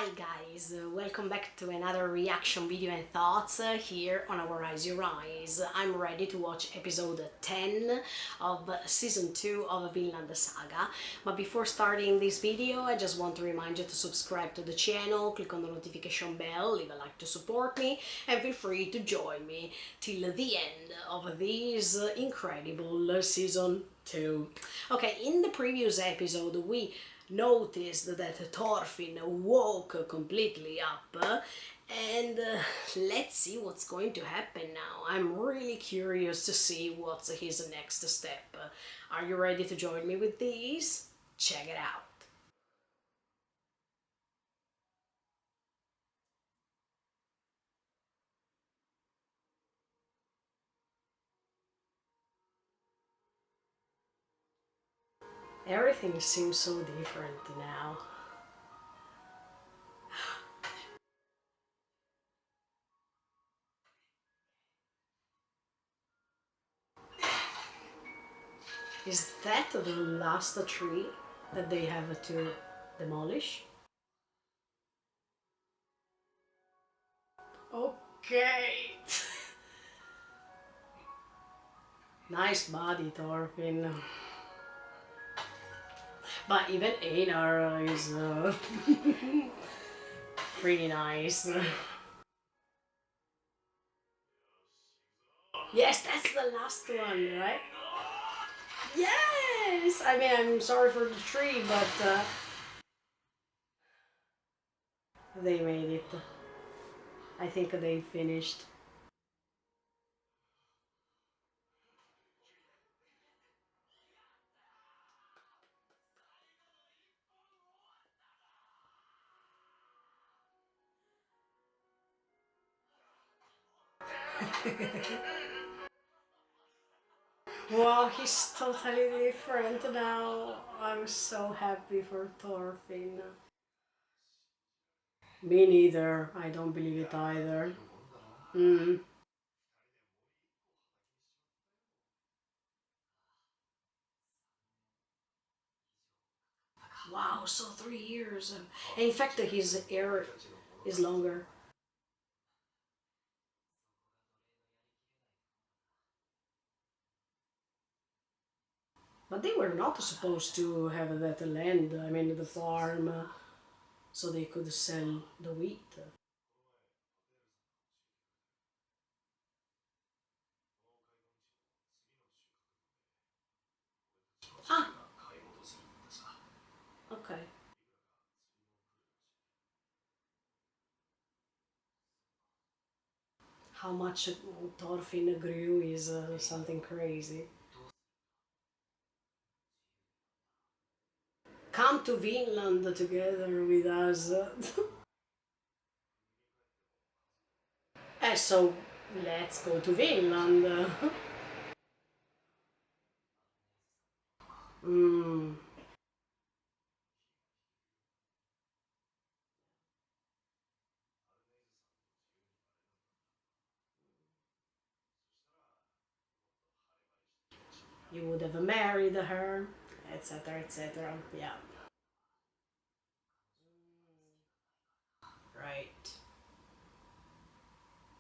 Hi guys, welcome back to another reaction video and thoughts here on our Rise Your Eyes. I'm ready to watch episode 10 of season 2 of Vinland Saga. But before starting this video, I just want to remind you to subscribe to the channel, click on the notification bell, leave a like to support me, and feel free to join me till the end of this incredible season 2. Okay, in the previous episode we noticed that Thorfinn woke completely up, and let's see what's going to happen now. I'm really curious to see what's his next step. Are you ready to join me with these? Check it out. Everything seems so different now. Is that the last tree that they have to demolish? Okay. Nice body, Thorfinn. But even Einar is pretty nice. Yes, that's the last one, right? Yes! I mean, I'm sorry for the tree, but they made it. I think they finished. Wow, he's totally different now. I'm so happy for Thorfinn. Me neither. I don't believe it either. Mm. Wow, so 3 years. And in fact, his hair is longer. But they were not supposed to have that land, I mean the farm, so they could sell the wheat. Ah, okay. How much Thorfinn grew is something crazy. Come to Vinland together with us. So let's go to Vinland. Mm. You would have married her, etc., etc. Yeah, right.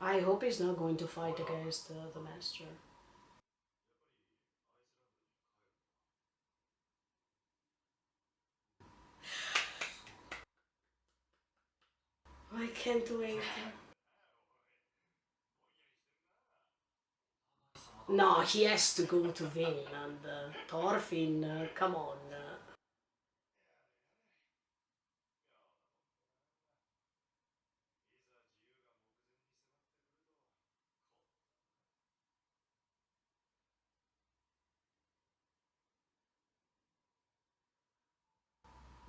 I hope he's not going to fight against the master. I can't wait. No, he has to go to Vinland. Thorfinn, come on.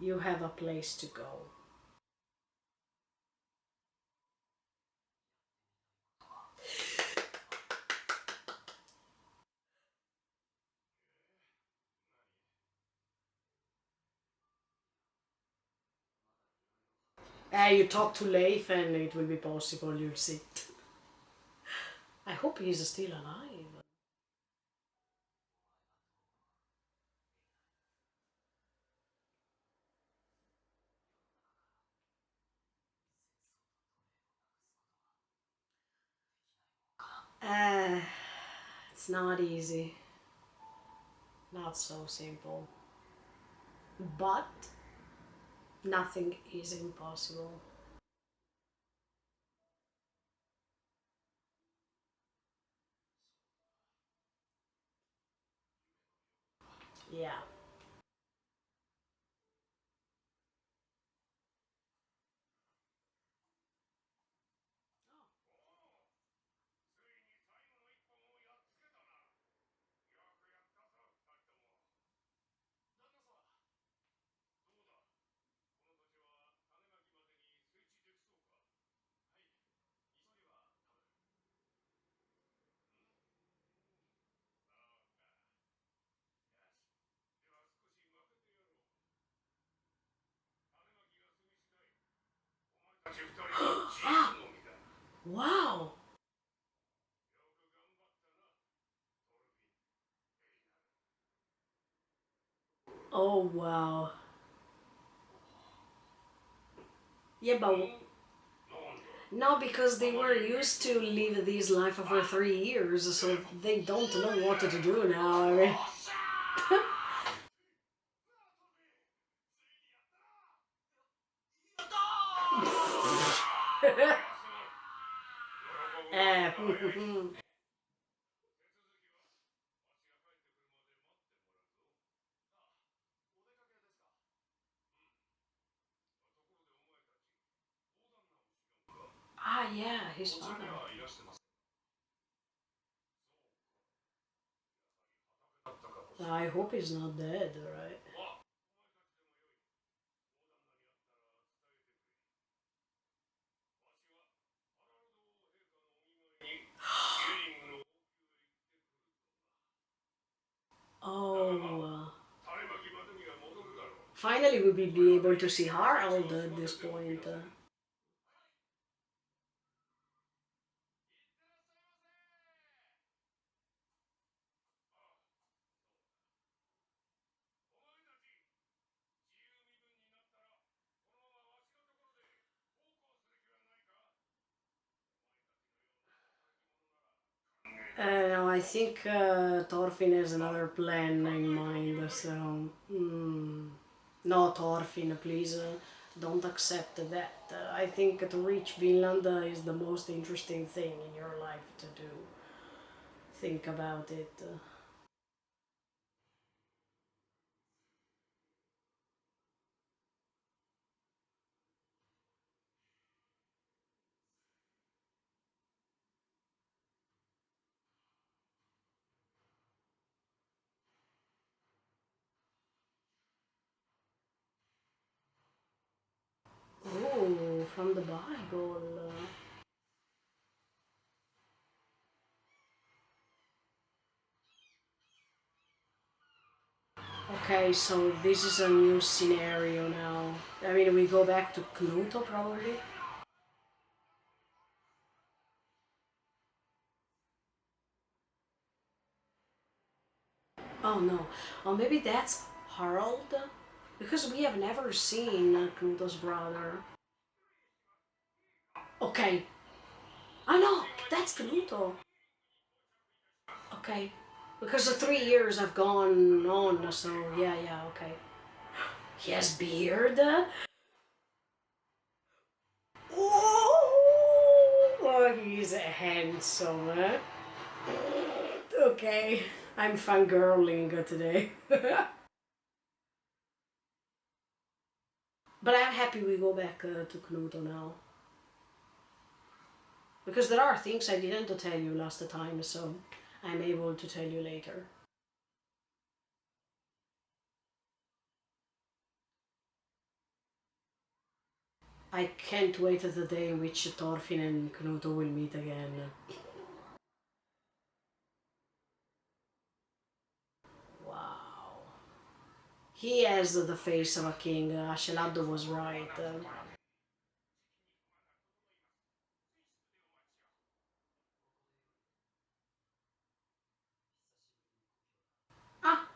You have a place to go. You talk to Leif and it will be possible, you'll see. I hope he's still alive. Uh, it's not easy. Not so simple. But nothing is impossible. Yeah. Ah, wow. Oh, wow. Yeah, but no, because they were used to live this life for 3 years, so they don't know what to do now. I mean, eh, ah, yeah, his father. I hope he's not dead, right? Oh, finally we will be able to see Harald at this point. No, I think Thorfinn has another plan in mind, so. No, Thorfinn, please don't accept that. I think to reach Vinland is the most interesting thing in your life to do. Think about it. Oh, from the Bible. Okay, so this is a new scenario now. I mean, we go back to Pluto probably. Oh no. Oh, maybe that's Harald? Because we have never seen Pluto's brother. Okay. I know, that's Pluto. Okay. Because the 3 years have gone on, so yeah, yeah, okay. He has beard? Oh, he's handsome, huh? Okay, I'm fangirling today. But I'm happy we go back to Knuto now. Because there are things I didn't tell you last time, so I'm able to tell you later. I can't wait at the day in which Thorfinn and Knuto will meet again. Wow. He has the face of a king. Ashelado was right. Ah,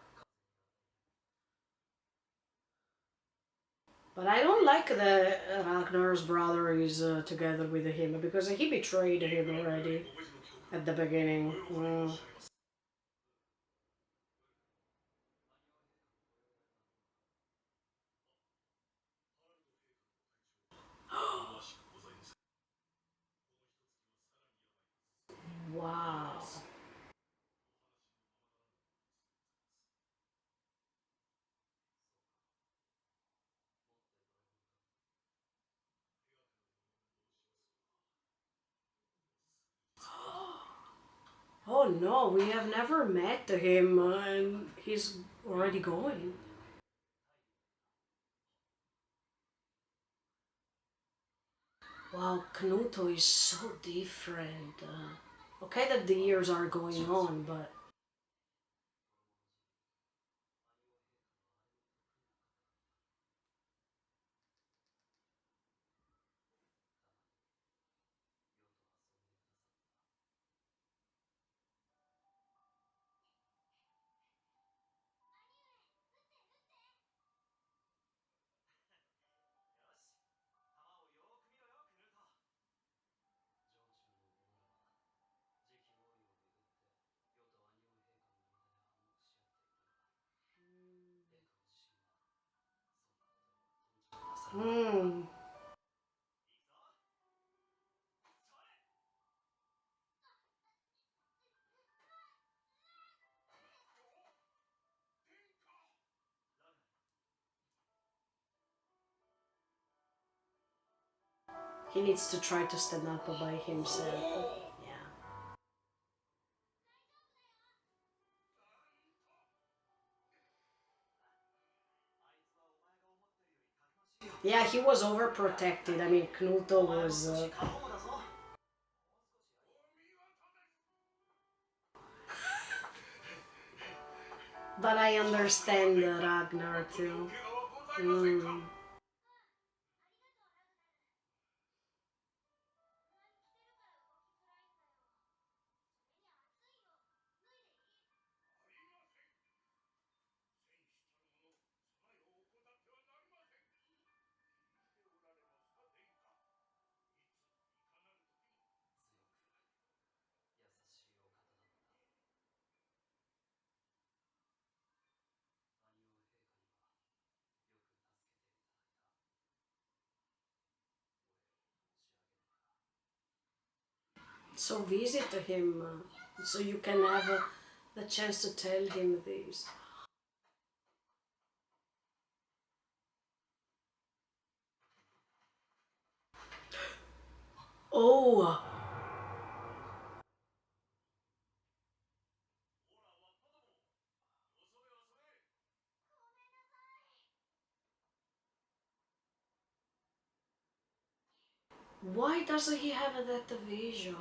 but I don't like that Ragnar's brother is together with him because he betrayed him already. at the beginning. Wow. Oh no, we have never met him, and he's already going. Wow, Knuto is so different. Okay, that the years are going on, but hmm. He needs to try to stand up by himself. Yeah. Yeah, he was overprotected. I mean, Knuto was. But I understand Ragnar too. Mm. So visit him, so you can have the chance to tell him this. Oh, why doesn't he have that vision?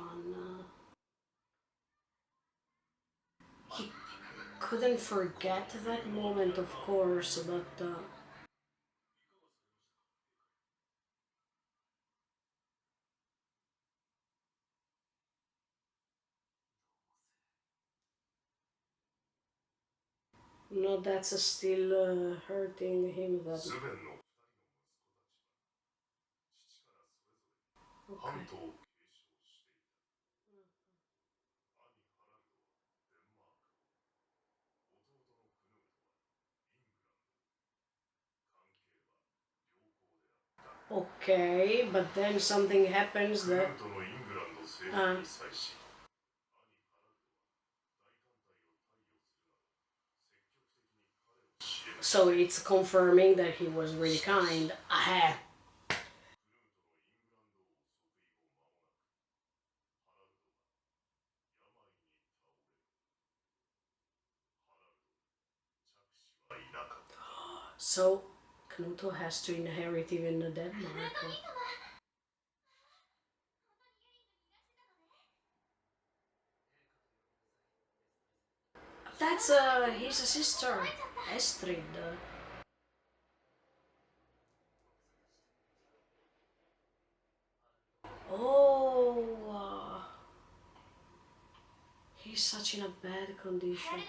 He couldn't forget that moment, of course, but no, that's still hurting him. That okay. Okay, but then something happens that. Uh, so it's confirming that he was really kind. Ah, so Knuto has to inherit even the Denmark. That's his sister, Estrid. Oh, he's such in a bad condition.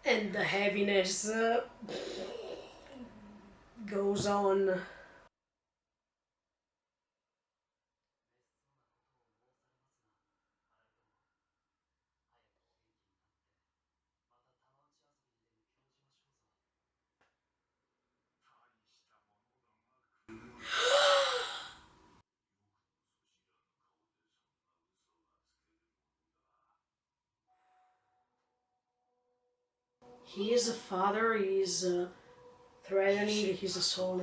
And the heaviness goes on. His father is threatening his soul.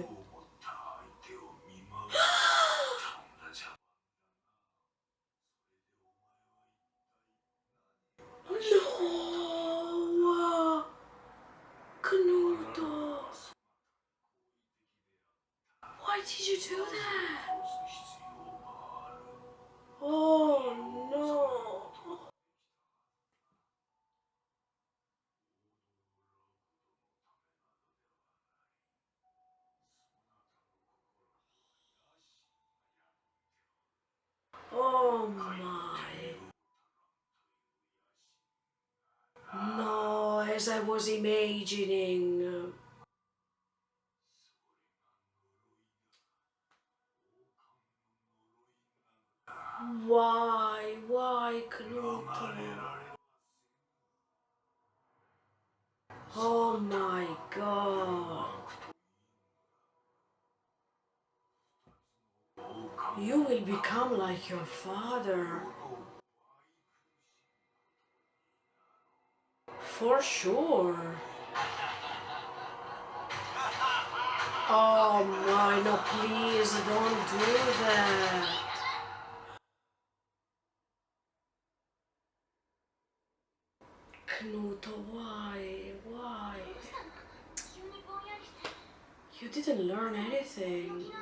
No! Knuto! Why did you do that? Oh no! Oh my. No, as I was imagining. Why? Why, Knuto? Oh my god. You will become like your father. For sure. Oh my, no, please don't do that. Knuto, why? Why? You didn't learn anything.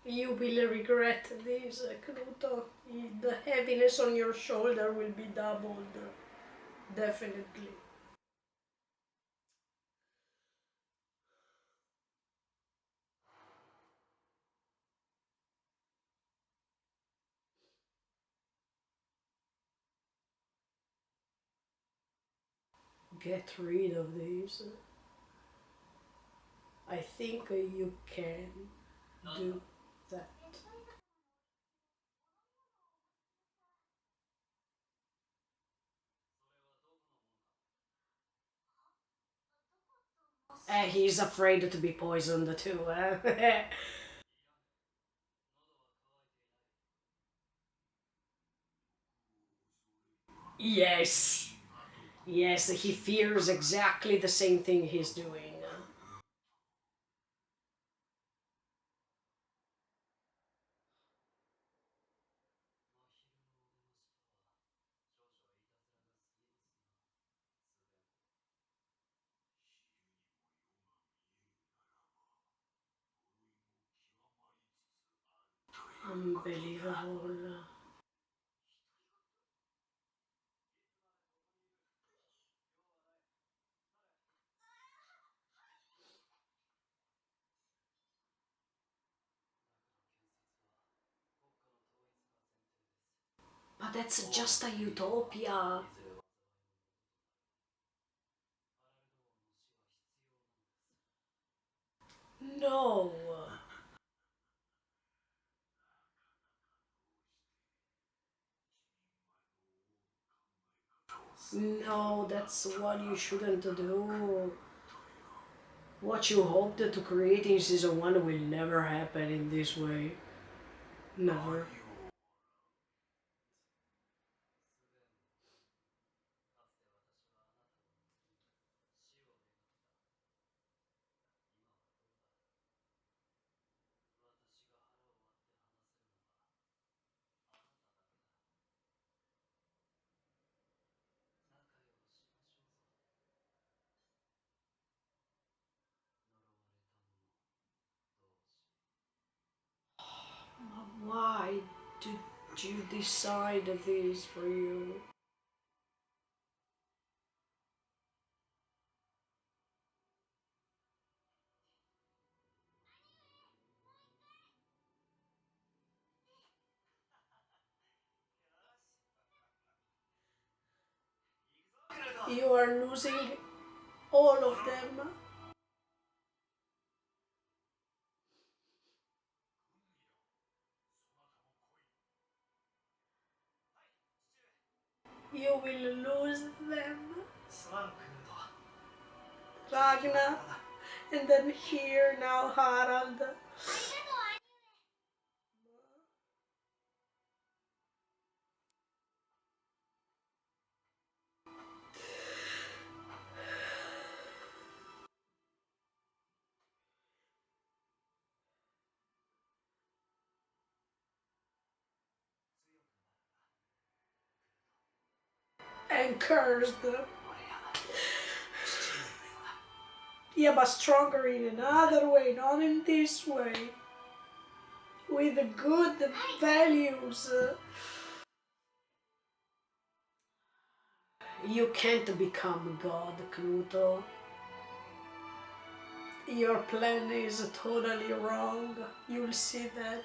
You will regret this, Knuto. The heaviness on your shoulder will be doubled. Definitely. Get rid of this. I think you can do that. He's afraid to be poisoned too. Yes. Yes, he fears exactly the same thing he's doing. Unbelievable. But that's just a utopia. No. No, that's what you shouldn't do. What you hoped to create in season 1 will never happen in this way. Never. Why did you decide this for you? You are losing all of them. You will lose them. Ragnar, and then here now Harald. And cursed. Yeah, but stronger in another way, not in this way. With good values. You can't become God, Knuto. Your plan is totally wrong. You'll see that.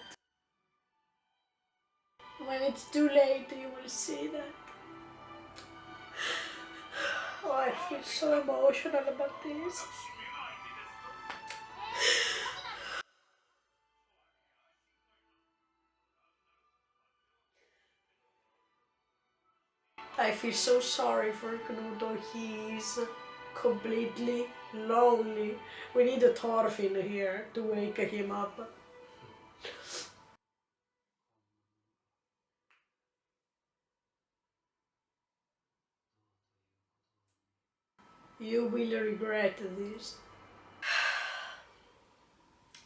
When it's too late, you will see that. Oh, I feel so emotional about this. I feel so sorry for Knuto. He's completely lonely. We need a Thorfinn here to wake him up. You will regret this.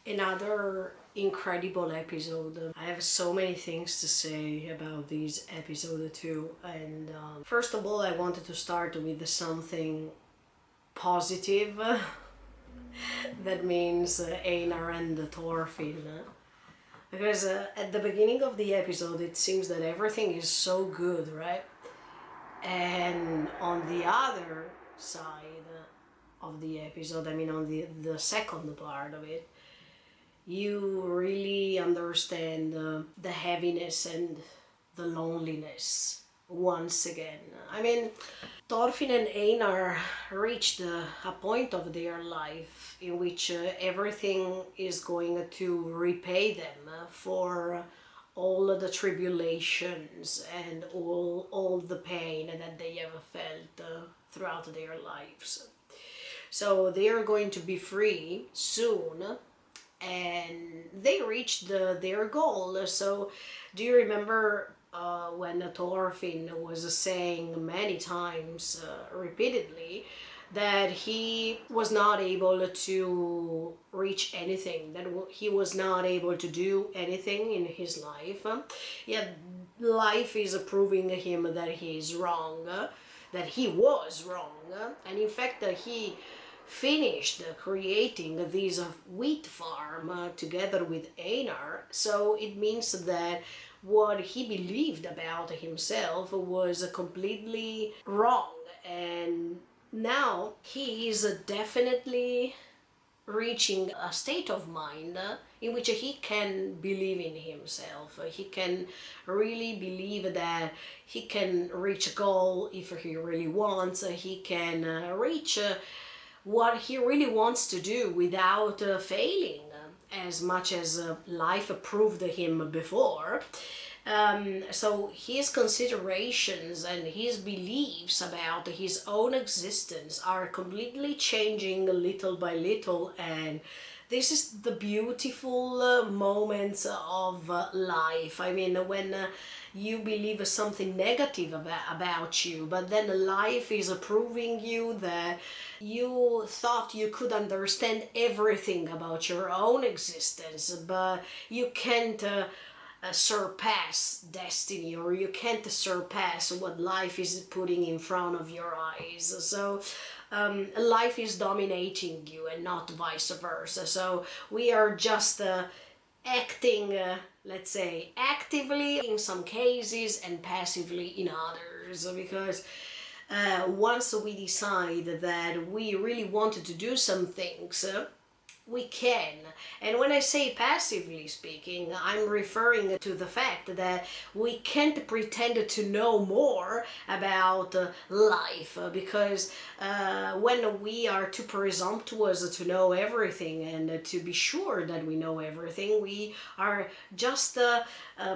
Another incredible episode. I have so many things to say about this episode too. And first of all, I wanted to start with something positive. That means Einar and Thorfinn. Because at the beginning of the episode, it seems that everything is so good, right? And on the other side of the episode, I mean on the second part of it, you really understand the heaviness and the loneliness once again. I mean, Thorfinn and Einar reached a point of their life in which everything is going to repay them for all the tribulations and all the pain that they have felt throughout their lives. So they are going to be free soon, and they reached their goal. So do you remember when Thorfinn was saying many times, repeatedly, that he was not able to reach anything, that he was not able to do anything in his life? Yet life is proving him that he is wrong, that he was wrong, and in fact he finished creating this wheat farm together with Einar. So it means that what he believed about himself was completely wrong, and now he is definitely reaching a state of mind in which he can believe in himself. He can really believe that he can reach a goal if he really wants. He can reach what he really wants to do without failing, as much as life proved him before. So his considerations and his beliefs about his own existence are completely changing little by little, and this is the beautiful moments of life. I mean, when you believe something negative about you, but then life is proving you that you thought you could understand everything about your own existence, but you can't surpass destiny, or you can't surpass what life is putting in front of your eyes. So life is dominating you and not vice versa. So we are just acting let's say, actively in some cases and passively in others, because once we decide that we really wanted to do some things, we can. And when I say passively speaking, I'm referring to the fact that we can't pretend to know more about life, because when we are too presumptuous to know everything and to be sure that we know everything, we are just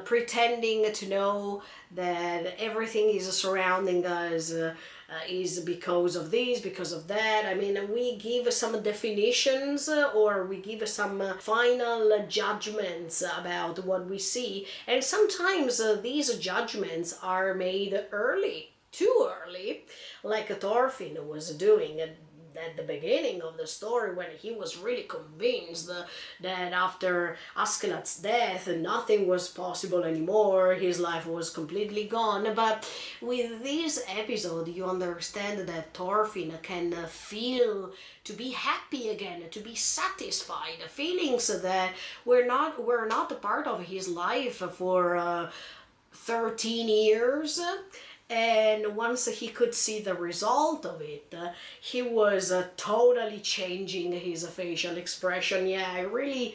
pretending to know that everything is surrounding us is because of this, because of that. I mean, we give some definitions or we give some final judgments about what we see, and sometimes these judgments are made early, too early, like Thorfinn was doing at the beginning of the story, when he was really convinced that after Askeladd's death nothing was possible anymore, his life was completely gone. But with this episode you understand that Thorfinn can feel to be happy again, to be satisfied, feelings that were not a part of his life for 13 years. And once he could see the result of it, he was totally changing his facial expression. Yeah, I really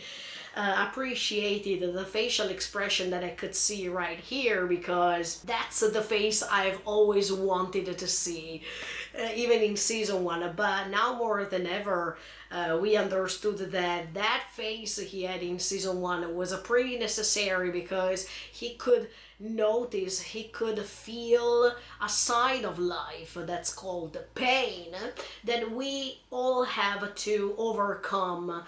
appreciated the facial expression that I could see right here, because that's the face I've always wanted to see, even in season 1. But now more than ever, we understood that that face he had in season 1 was pretty necessary, because he could notice, he could feel a side of life that's called pain, that we all have to overcome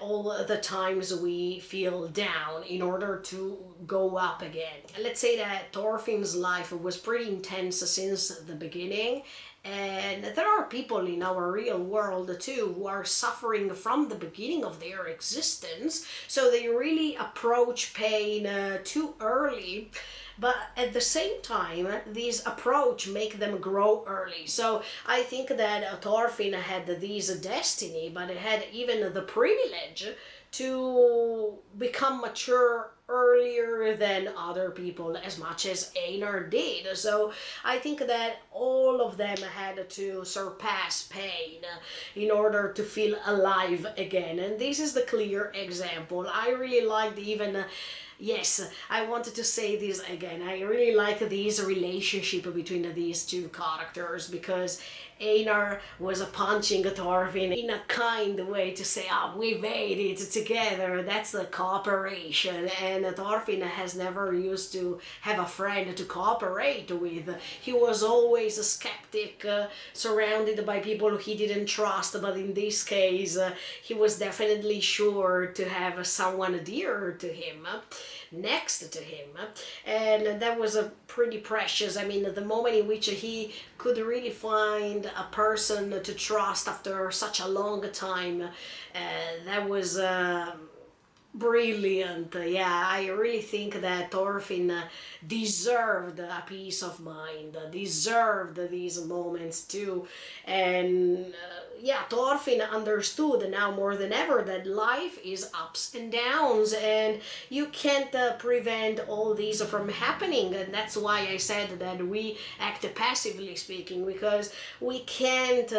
all the times we feel down in order to go up again. Let's say that Thorfinn's life was pretty intense since the beginning, and there are people in our real world too who are suffering from the beginning of their existence, so they really approach pain too early. But at the same time, these approach make them grow early. So I think that Thorfinn had this destiny, but it had even the privilege to become mature earlier than other people, as much as Einar did. So I think that all of them had to surpass pain in order to feel alive again. And this is the clear example. I really liked even yes, I wanted to say this again. I really like this relationship between these two characters, because Einar was punching Thorfinn in a kind way to say, we made it together, that's the cooperation. And Thorfinn has never used to have a friend to cooperate with. He was always a skeptic, surrounded by people he didn't trust, but in this case, he was definitely sure to have someone dear to him, next to him, and that was a pretty precious. I mean, the moment in which he could really find a person to trust after such a long time, that was brilliant. Yeah, I really think that Thorfinn deserved a peace of mind, deserved these moments too. And yeah, Thorfinn understood now more than ever that life is ups and downs, and you can't prevent all these from happening. And that's why I said that we act passively speaking, because we can't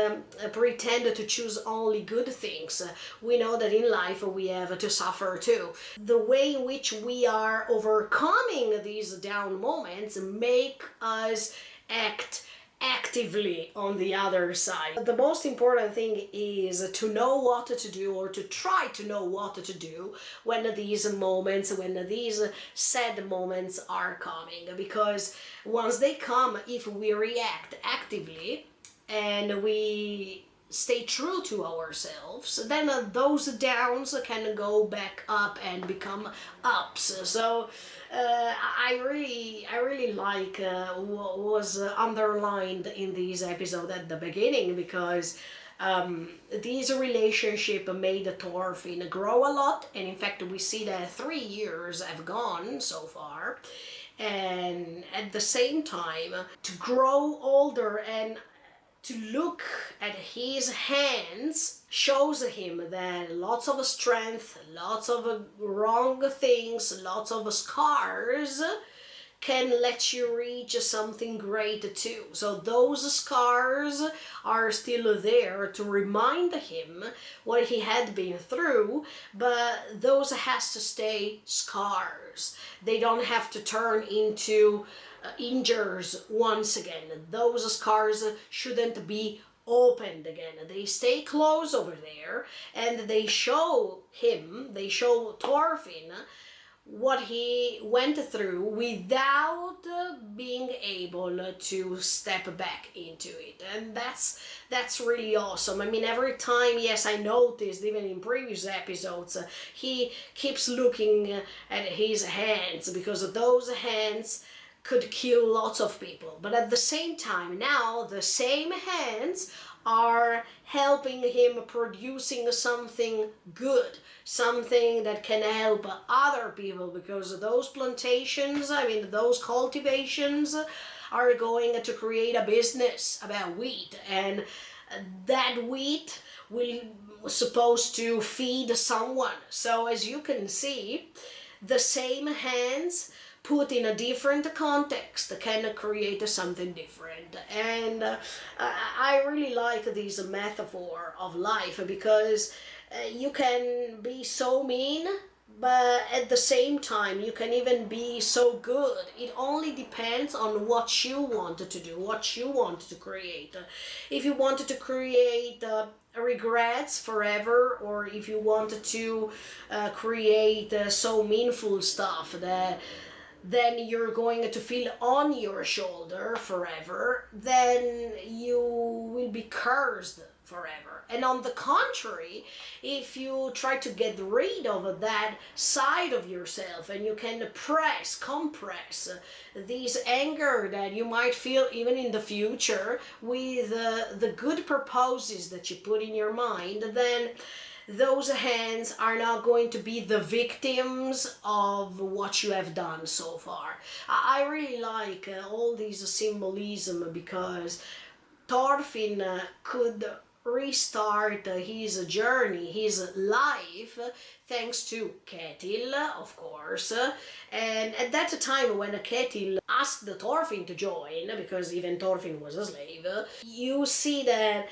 pretend to choose only good things. We know that in life we have to suffer too. The way in which we are overcoming these down moments make us act actively on the other side. The most important thing is to know what to do, or to try to know what to do when these moments, when these sad moments are coming. Because once they come, if we react actively and we stay true to ourselves, then those downs can go back up and become ups. So I really like what was underlined in this episode at the beginning, because this relationship made Thorfinn grow a lot, and in fact we see that 3 years have gone so far, and at the same time to grow older and to look at his hands shows him that lots of strength, lots of wrong things, lots of scars can let you reach something great too. So those scars are still there to remind him what he had been through, but those has to stay scars. They don't have to turn into injuries once again. Those scars shouldn't be opened again. They stay closed over there, and they show Thorfinn what he went through without being able to step back into it. And that's really awesome. I mean, every time, yes, I noticed even in previous episodes, he keeps looking at his hands, because those hands could kill lots of people. But at the same time, now the same hands are helping him producing something good, something that can help other people, because those plantations, I mean those cultivations, are going to create a business about wheat, and that wheat will supposed to feed someone. So as you can see, the same hands put in a different context can create something different. And I really like this metaphor of life, because you can be so mean, but at the same time you can even be so good. It only depends on what you want to do, what you want to create. If you wanted to create regrets forever, or if you wanted to create so meaningful stuff that then you're going to feel on your shoulder forever, then you will be cursed forever. And on the contrary, if you try to get rid of that side of yourself, and you can compress this anger that you might feel even in the future with the good purposes that you put in your mind, then those hands are not going to be the victims of what you have done so far. I really like all this symbolism, because Thorfinn could restart his journey, his life, thanks to Ketil, of course. And at that time, when Ketil asked Thorfinn to join, because even Thorfinn was a slave, you see that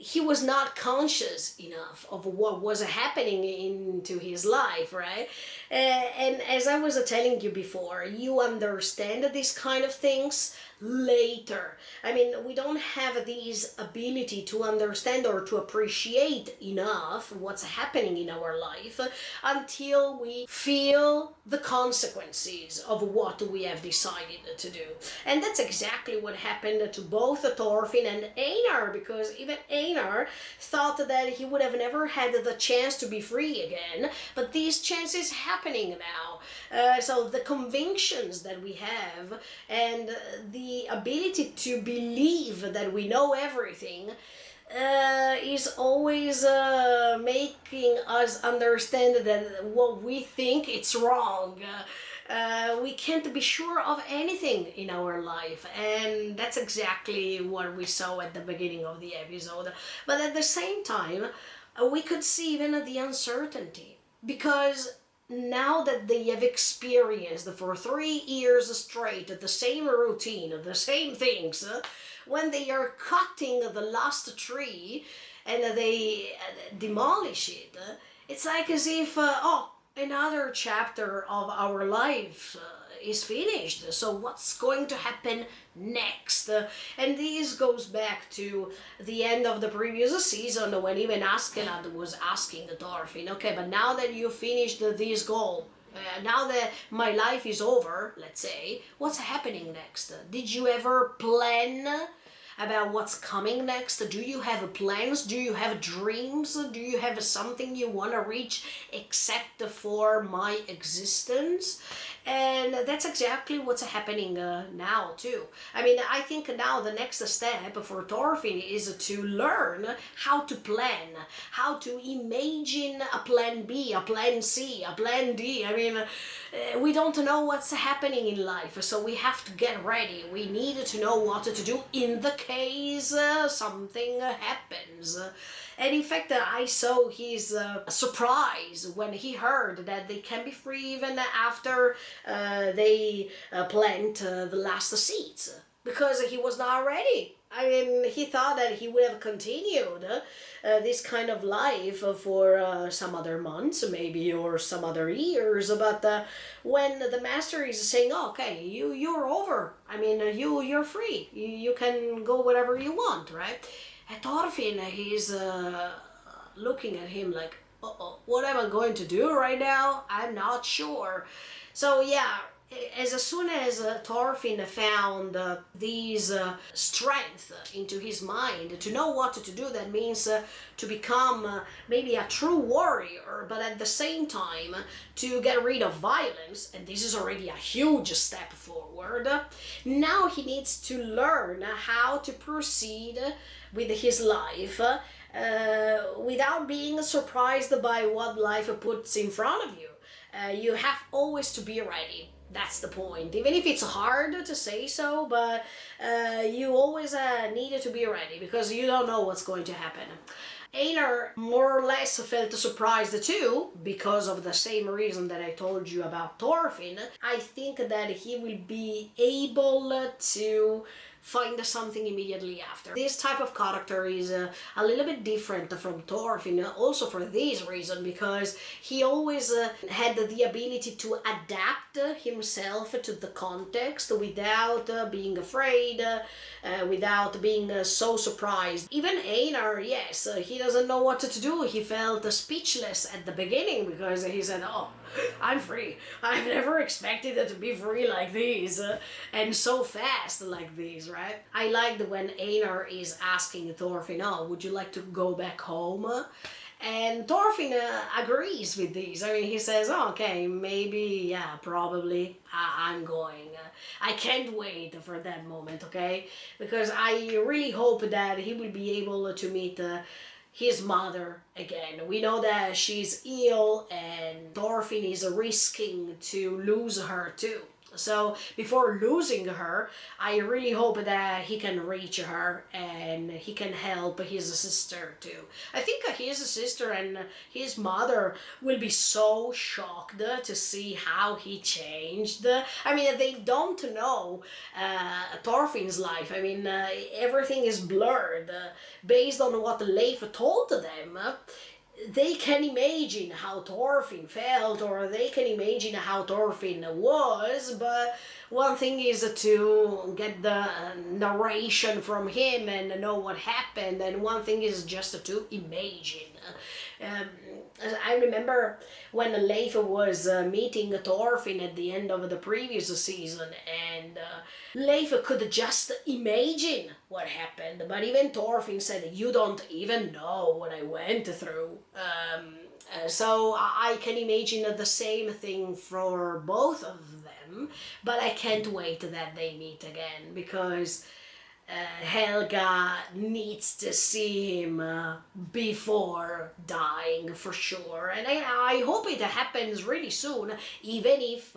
he was not conscious enough of what was happening into his life, right? And as I was telling you before, you understand these kind of things later. I mean, we don't have this ability to understand or to appreciate enough what's happening in our life until we feel the consequences of what we have decided to do. And that's exactly what happened to both Thorfinn and Einar, because even Einar thought that he would have never had the chance to be free again, but this chance is happening now. So the convictions that we have, and the ability to believe that we know everything, is always making us understand that what we think it's wrong. We can't be sure of anything in our life, and that's exactly what we saw at the beginning of the episode. But at the same time, we could see even the uncertainty, because now that they have experienced for 3 years straight the same routine, the same things, when they are cutting the last tree and they demolish it, it's like as if, another chapter of our life is finished. So what's going to happen next? And this goes back to the end of the previous season, when even Askeladd was asking Thorfinn, okay, but now that you finished this goal, now that my life is over, let's say, what's happening next? Did you ever plan about what's coming next? Do you have plans? Do you have dreams? Do you have something you want to reach except for my existence? And that's exactly what's happening now too. I mean, I think now the next step for Thorfinn is to learn how to plan, how to imagine a plan B, a plan C, a plan D. I mean, we don't know what's happening in life, so we have to get ready. We need to know what to do in the case something happens. And in fact, I saw his surprise when he heard that they can be free even after they plant the last seeds, because he was not ready. I mean, he thought that he would have continued this kind of life for some other months, maybe, or some other years. But when the master is saying, oh, "Okay, you're over. I mean, you're free. You can go wherever you want," right? And Thorfinn, he's looking at him like, "Uh-oh, what am I going to do right now? I'm not sure." So yeah, as soon as Thorfinn found these strength into his mind to know what to do, that means to become maybe a true warrior, but at the same time to get rid of violence, and this is already a huge step forward. Now he needs to learn how to proceed with his life without being surprised by what life puts in front of you. You have always to be ready. That's the point. Even if it's hard to say so, but you always need to be ready, because you don't know what's going to happen. Einar more or less felt surprised too, because of the same reason that I told you about Thorfinn. I think that he will be able to find something immediately after. This type of character is a little bit different from Thorfinn, also for this reason, because he always had the ability to adapt himself to the context without being afraid, without being so surprised. Even Einar, yes, he doesn't know what to do. He felt speechless at the beginning, because he said, "Oh, I'm free. I've never expected it to be free like this and so fast like this," right? I liked when Einar is asking Thorfinn, "Oh, would you like to go back home?" And Thorfinn agrees with this. I mean, he says, "Oh, okay, maybe, yeah, probably, I'm going. I can't wait for that moment, okay? Because I really hope that he will be able to meet his mother again. We know that she's ill, and Thorfinn is risking to lose her too. So before losing her, I really hope that he can reach her and he can help his sister too. I think his sister and his mother will be so shocked to see how he changed. I mean, they don't know Thorfinn's life. I mean, everything is blurred based on what Leif told them. They can imagine how Thorfinn felt, or they can imagine how Thorfinn was, but one thing is to get the narration from him and know what happened, and one thing is just to imagine. I remember when Leif was meeting Thorfinn at the end of the previous season, and Leif could just imagine what happened, but even Thorfinn said, "You don't even know what I went through." So I can imagine the same thing for both of them, but I can't wait that they meet again, because Helga needs to see him before dying for sure, and I hope it happens really soon, even if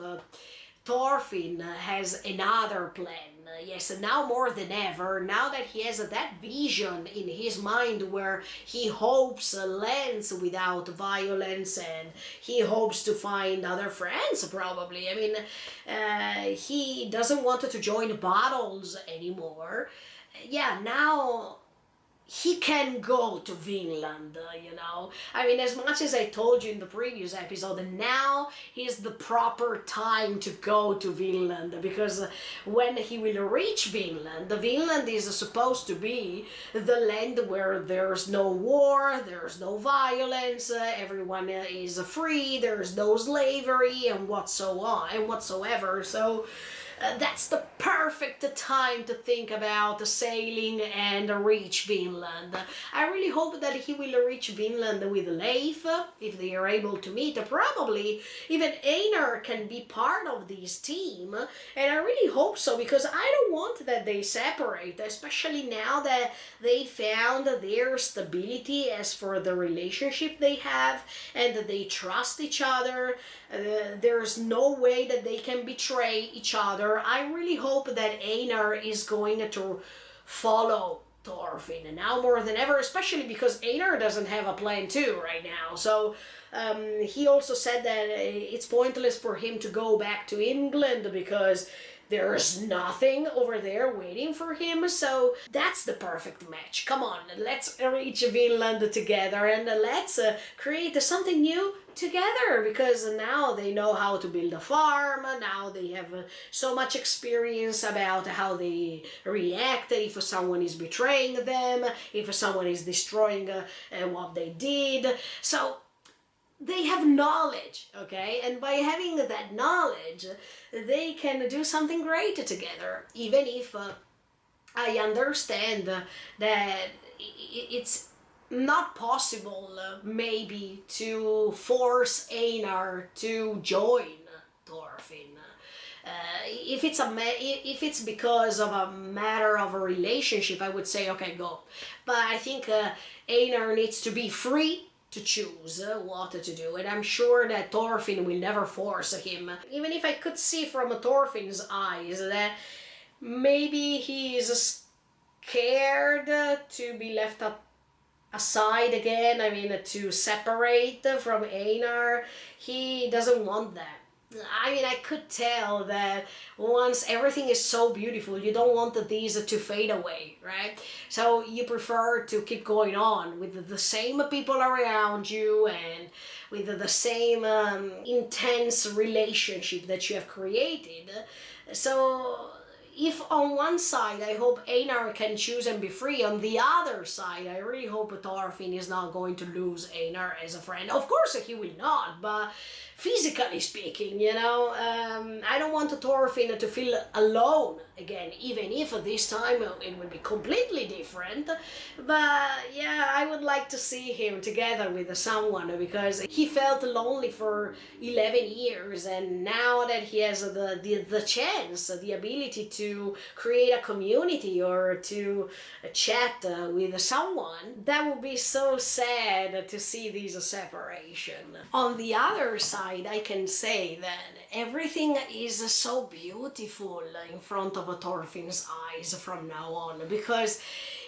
Thorfinn has another plan. Yes, now more than ever, now that he has that vision in his mind where he hopes lands without violence, and he hopes to find other friends probably. I mean, he doesn't want to join battles anymore. Yeah, now he can go to Vinland, you know. I mean, as much as I told you in the previous episode, now is the proper time to go to Vinland, because when he will reach Vinland, Vinland is supposed to be the land where there's no war, there's no violence, everyone is free, there's no slavery and whatsoever. So that's the perfect time to think about sailing and reach Vinland. I really hope that he will reach Vinland with Leif, if they are able to meet. Probably even Einar can be part of this team, and I really hope so, because I don't want that they separate, especially now that they found their stability as for the relationship they have, and that they trust each other. There's no way that they can betray each other. I really hope that Einar is going to follow Thorfinn, and now more than ever, especially because Einar doesn't have a plan too right now. So he also said that it's pointless for him to go back to England because there's nothing over there waiting for him. So that's the perfect match. Come on, let's reach Vinland together, and let's create something new together, because now they know how to build a farm. Now they have so much experience about how they react if someone is betraying them, if someone is destroying what they did. So they have knowledge, okay? And by having that knowledge, they can do something great together, even if I understand that it's not possible, maybe, to force Einar to join Thorfinn. If it's because of a matter of a relationship, I would say, okay, go. But I think Einar needs to be free to choose what to do, and I'm sure that Thorfinn will never force him. Even if I could see from Thorfinn's eyes that maybe he is scared to be left aside again, I mean, to separate from Einar. He doesn't want that. I mean, I could tell that once everything is so beautiful, you don't want these to fade away, right? So you prefer to keep going on with the same people around you and with the same intense relationship that you have created. So if on one side I hope Einar can choose and be free, on the other side I really hope Thorfinn is not going to lose Einar as a friend. Of course he will not, but physically speaking, you know, I don't want Thorfinn to feel alone again, even if this time it will be completely different. But yeah, I would like to see him together with someone, because he felt lonely for 11 years, and now that he has the chance, the ability to create a community or to chat with someone, that would be so sad to see this separation. On the other side, I can say that everything is so beautiful in front of Thorfinn's eyes from now on, because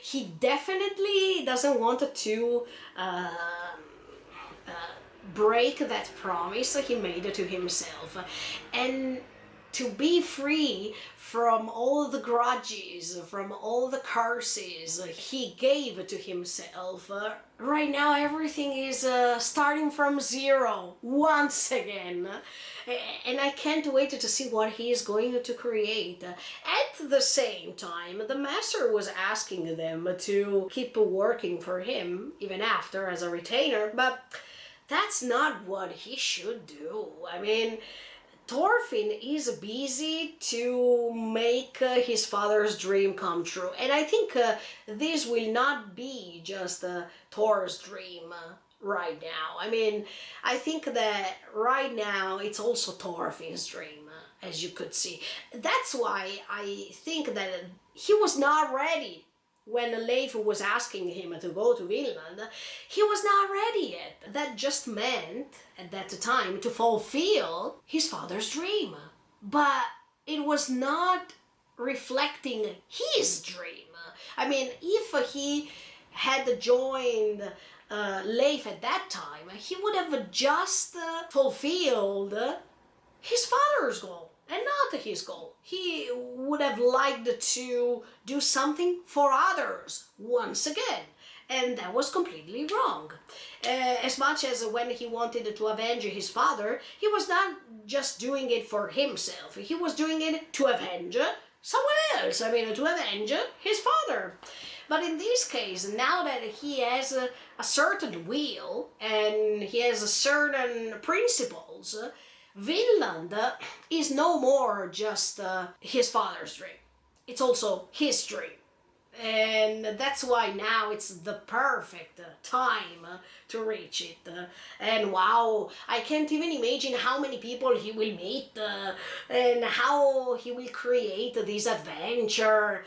he definitely doesn't want to break that promise he made to himself, and to be free from all the grudges, from all the curses he gave to himself. Right now everything is starting from zero once again, and I can't wait to see what he is going to create. At the same time, the master was asking them to keep working for him even after as a retainer, but that's not what he should do. I mean, Thorfinn is busy to make his father's dream come true. And I think this will not be just Thor's dream right now. I mean, I think that right now it's also Thorfinn's dream, as you could see. That's why I think that he was not ready. When Leif was asking him to go to Vinland, he was not ready yet. That just meant, at that time, to fulfill his father's dream. But it was not reflecting his dream. I mean, if he had joined Leif at that time, he would have just fulfilled his father's goal and not his goal. He would have liked to do something for others once again, and that was completely wrong. As much as when he wanted to avenge his father, he was not just doing it for himself, he was doing it to avenge someone else. I mean, to avenge his father. But in this case, now that he has a certain will and he has certain principles, Vinland is no more just his father's dream. It's also his dream. And that's why now it's the perfect time to reach it. And wow, I can't even imagine how many people he will meet and how he will create this adventure,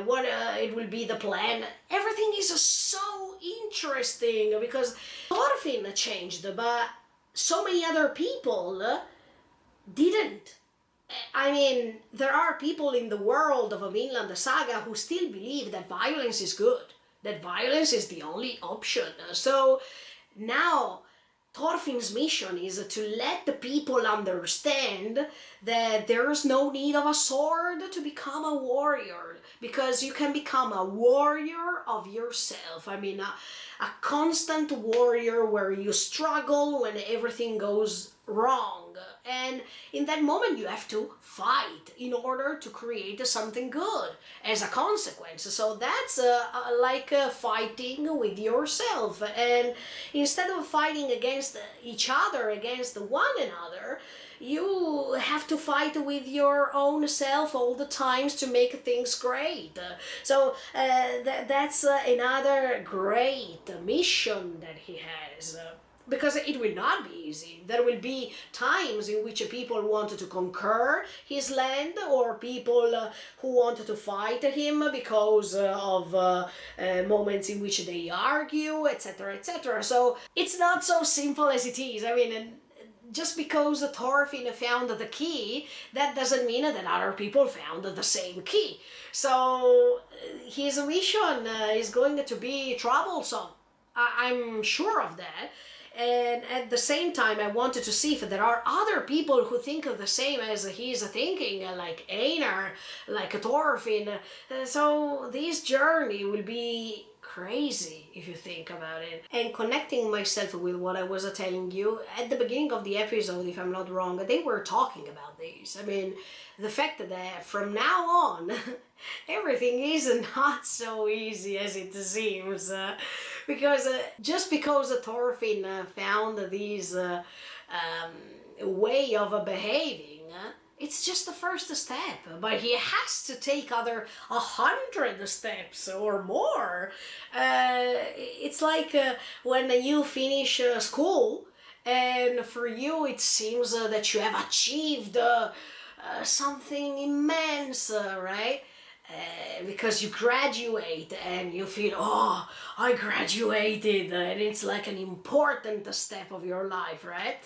what it will be the plan. Everything is so interesting because Thorfinn changed, but so many other people didn't. I mean, there are people in the world of a Vinland Saga who still believe that violence is good, that violence is the only option. So now Thorfinn's mission is to let the people understand that there's no need of a sword to become a warrior, because you can become a warrior of yourself. I mean, a constant warrior where you struggle when everything goes wrong. And in that moment, you have to fight in order to create something good as a consequence. So that's like fighting with yourself. And instead of fighting against each other, against one another, you have to fight with your own self all the times to make things great. That's another great mission that he has. Because it will not be easy. There will be times in which people wanted to conquer his land, or people who wanted to fight him because of moments in which they argue, etc., etc. So it's not so simple as it is. I mean, just because Thorfinn found the key, that doesn't mean that other people found the same key. So his mission is going to be troublesome. I'm sure of that. And at the same time, I wanted to see if there are other people who think the same as he's thinking, like Einar, like Thorfinn. So this journey will be crazy if you think about it. And connecting myself with what I was telling you at the beginning of the episode, if I'm not wrong, they were talking about this. I mean, the fact that from now on everything is not so easy as it seems, because just because Thorfinn found this way of behaving, it's just the first step, but he has to take other 100 steps or more. It's like when you finish school, and for you it seems that you have achieved something immense, right? Because you graduate and you feel, oh, I graduated, and it's like an important step of your life, right?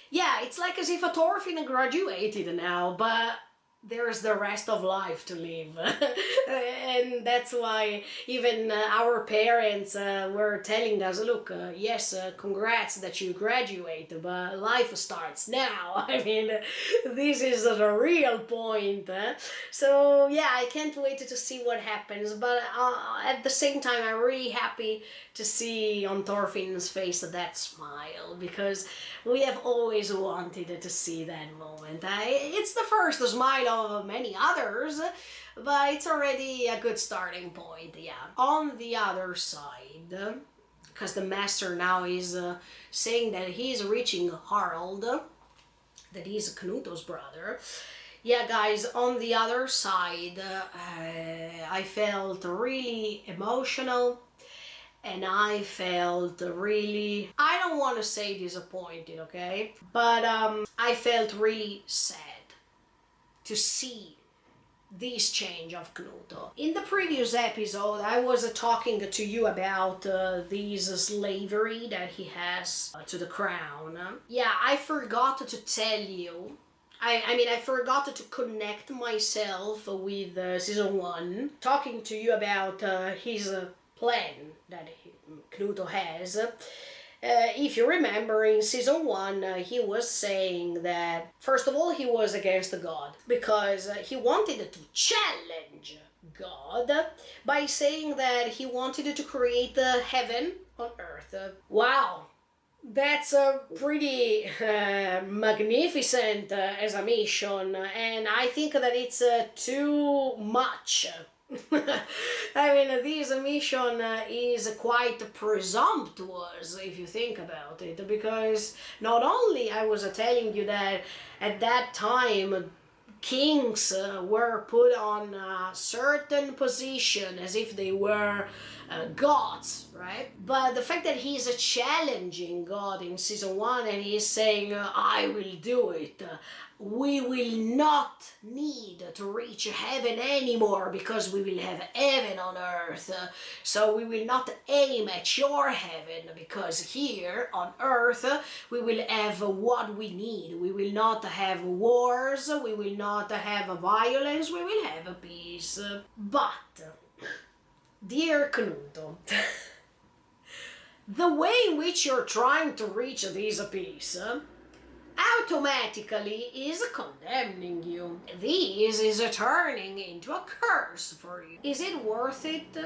Yeah, it's like as if a Thorfinn graduated now, but there's the rest of life to live. And that's why even our parents were telling us, look, yes, congrats that you graduate, but life starts now. I mean, this is the real point. So yeah, I can't wait to see what happens, but at the same time, I'm really happy to see on Thorfinn's face that smile, because we have always wanted to see that moment. It's the first smile of many others, but it's already a good starting point, yeah. On the other side, because the master now is saying that he's reaching Harald, that he's Knuto's brother. Yeah, guys, on the other side, I felt really emotional, and I felt really, I don't want to say disappointed, okay? But I felt really sad to see this change of Knuto. In the previous episode, I was talking to you about this slavery that he has to the crown. Yeah, I forgot to tell you. I mean, I forgot to connect myself with season 1, talking to you about his plan that Knuto has. If you remember, in season 1, he was saying that, first of all, he was against God, because he wanted to challenge God by saying that he wanted to create heaven on earth. Wow! That's pretty magnificent as a mission, and I think that it's too much. I mean, this mission is quite presumptuous if you think about it, because not only I was telling you that at that time kings were put on a certain position as if they were gods, right? But the fact that he's challenging God in season 1 and he's saying, I will do it, we will not need to reach heaven anymore because we will have heaven on earth. So we will not aim at your heaven because here on earth we will have what we need. We will not have wars, we will not have violence, we will have peace. But, dear Knut, the way in which you're trying to reach this peace automatically is condemning you. This is turning into a curse for you. Is it worth it?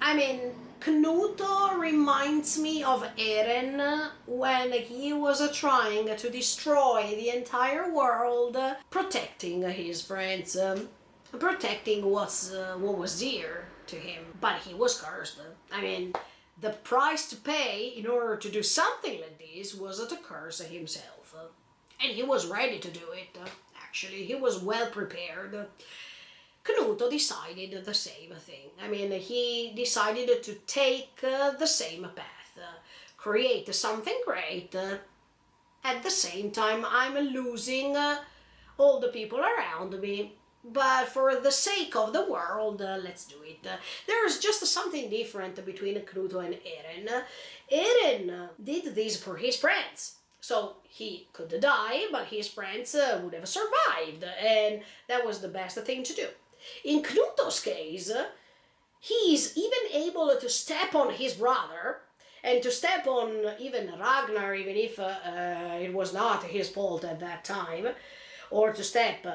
I mean, Knut reminds me of Eren when he was trying to destroy the entire world, protecting his friends, protecting what was dear to him. But he was cursed. I mean, the price to pay in order to do something like this was to curse himself. And he was ready to do it, actually. He was well prepared. Knut decided the same thing. I mean, he decided to take the same path, create something great. At the same time, I'm losing all the people around me. But for the sake of the world, let's do it. There's just something different between Knut and Eren. Eren did this for his friends. So he could die, but his friends would have survived, and that was the best thing to do. In Knut's case, he's even able to step on his brother, and to step on even Ragnar, even if it was not his fault at that time, or to step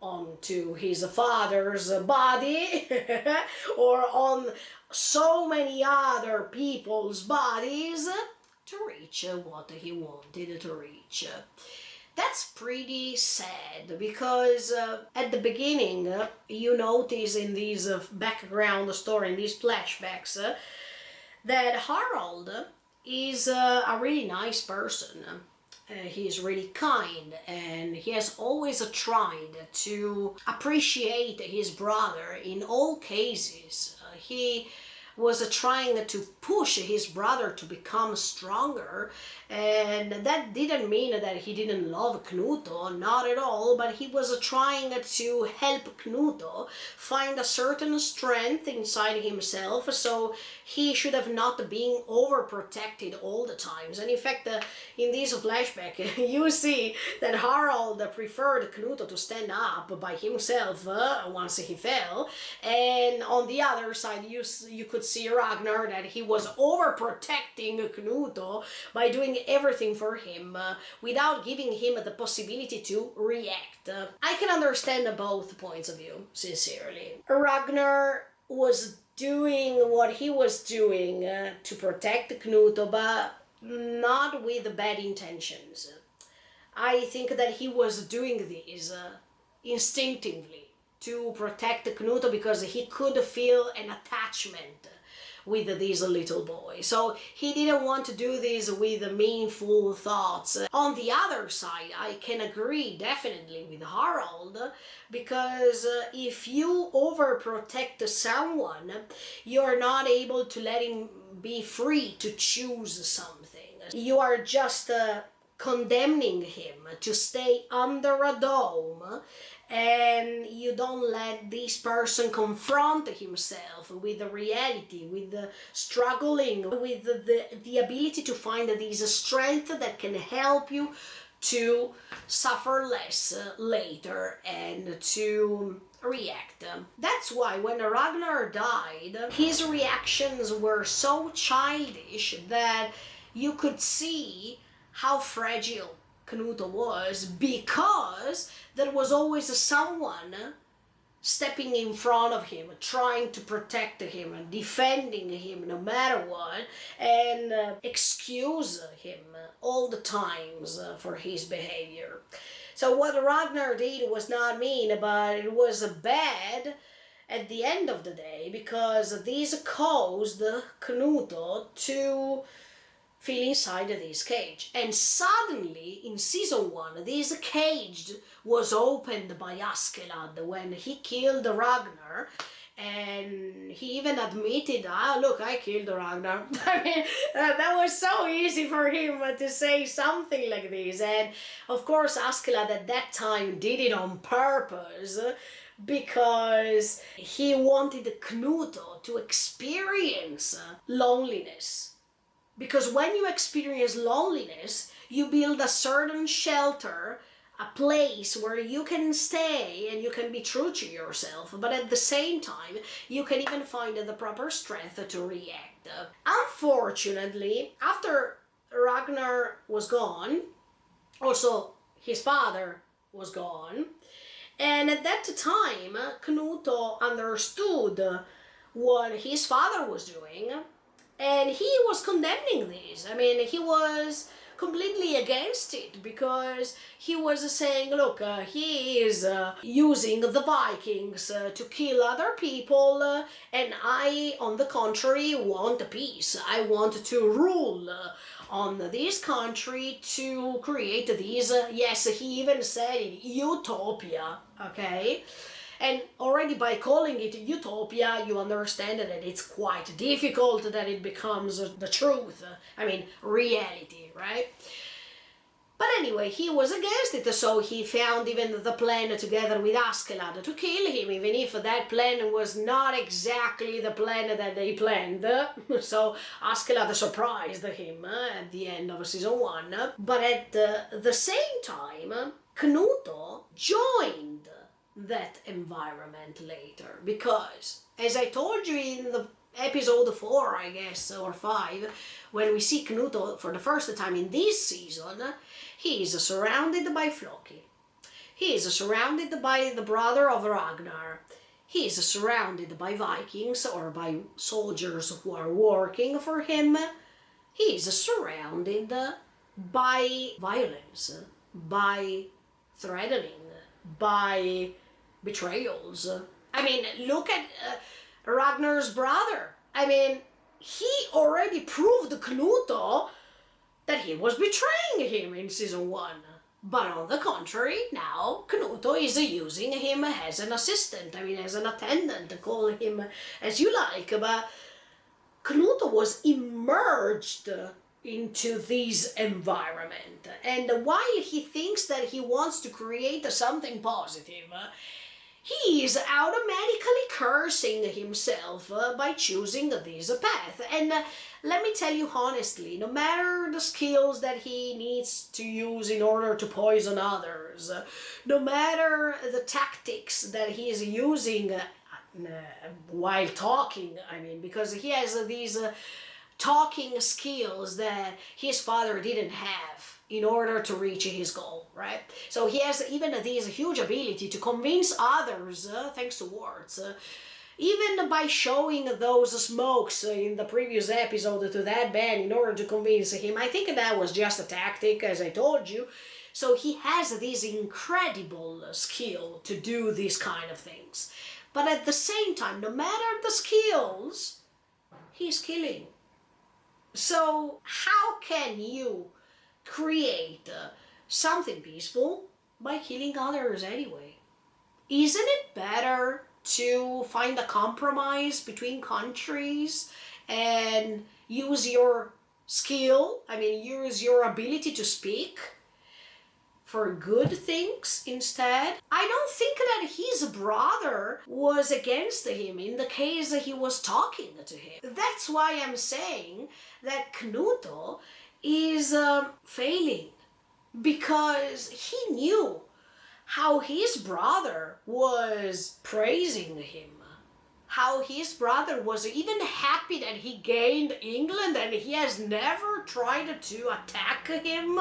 onto his father's body, or on so many other people's bodies, to reach what he wanted to reach. That's pretty sad because at the beginning you notice in these background story, in these flashbacks, that Harald is a really nice person. He's really kind and he has always tried to appreciate his brother in all cases. He was trying to push his brother to become stronger, and that didn't mean that he didn't love Knut, not at all, but he was trying to help Knut find a certain strength inside himself, so he should have not been overprotected all the times. And in fact, in this flashback, you see that Harald preferred Knut to stand up by himself once he fell, and on the other side you could see Ragnar, that he was overprotecting Knut by doing everything for him without giving him the possibility to react. I can understand both points of view, sincerely. Ragnar was doing what he was doing to protect Knut, but not with bad intentions. I think that he was doing this instinctively to protect Knut because he could feel an attachment with this little boy. So he didn't want to do this with meaningful thoughts. On the other side, I can agree definitely with Harald, because if you overprotect someone, you're not able to let him be free to choose something. You are just condemning him to stay under a dome, and you don't let this person confront himself with the reality, with the struggling, with the ability to find this strength that can help you to suffer less later and to react. That's why when Ragnar died, his reactions were so childish that you could see how fragile Knut was, because there was always someone stepping in front of him, trying to protect him, defending him no matter what, and excuse him all the times for his behavior. So what Ragnar did was not mean, but it was bad at the end of the day, because this caused Knut to feel inside this cage. And suddenly, in season 1, this cage was opened by Askeladd when he killed Ragnar, and he even admitted, look, I killed Ragnar. I mean, that was so easy for him to say something like this. And of course, Askeladd at that time did it on purpose because he wanted Knuto to experience loneliness. Because when you experience loneliness, you build a certain shelter, a place where you can stay and you can be true to yourself, but at the same time, you can even find the proper strength to react. Unfortunately, after Ragnar was gone, also his father was gone, and at that time, Knuto understood what his father was doing, and he was condemning this. I mean, he was completely against it because he was saying, look, he is using the Vikings to kill other people, and I, on the contrary, want peace. I want to rule on this country to create these, yes, he even said it, utopia, okay? And already by calling it utopia, you understand that it's quite difficult that it becomes the truth. I mean, reality, right? But anyway, he was against it, so he found even the plan together with Askeladd to kill him, even if that plan was not exactly the plan that they planned. So Askeladd surprised him at the end of season 1. But at the same time, Knuto joined that environment later, because as I told you in the episode 4, I guess, or 5, when we see Knuto for the first time in this season, he is surrounded by Floki. He is surrounded by the brother of Ragnar. He is surrounded by Vikings or by soldiers who are working for him. He is surrounded by violence, by threatening, by betrayals. I mean, look at Ragnar's brother. I mean, he already proved Knuto that he was betraying him in season 1. But on the contrary, now Knuto is using him as an assistant, I mean as an attendant, call him as you like, but Knuto was immersed into this environment. And while he thinks that he wants to create something positive, he is automatically cursing himself by choosing this path. And let me tell you honestly, no matter the skills that he needs to use in order to poison others, no matter the tactics that he is using while talking, I mean, because he has these talking skills that his father didn't have in order to reach his goal, right? So he has even this huge ability to convince others, thanks to words, even by showing those smokes in the previous episode to that man in order to convince him. I think that was just a tactic, as I told you. So he has this incredible skill to do these kind of things. But at the same time, no matter the skills, he's killing. So how can you create something peaceful by killing others anyway? Isn't it better to find a compromise between countries and use your skill, I mean use your ability to speak for good things instead? I don't think that his brother was against him in the case he was talking to him. That's why I'm saying that Knuto is failing, because he knew how his brother was praising him, how his brother was even happy that he gained England and he has never tried to attack him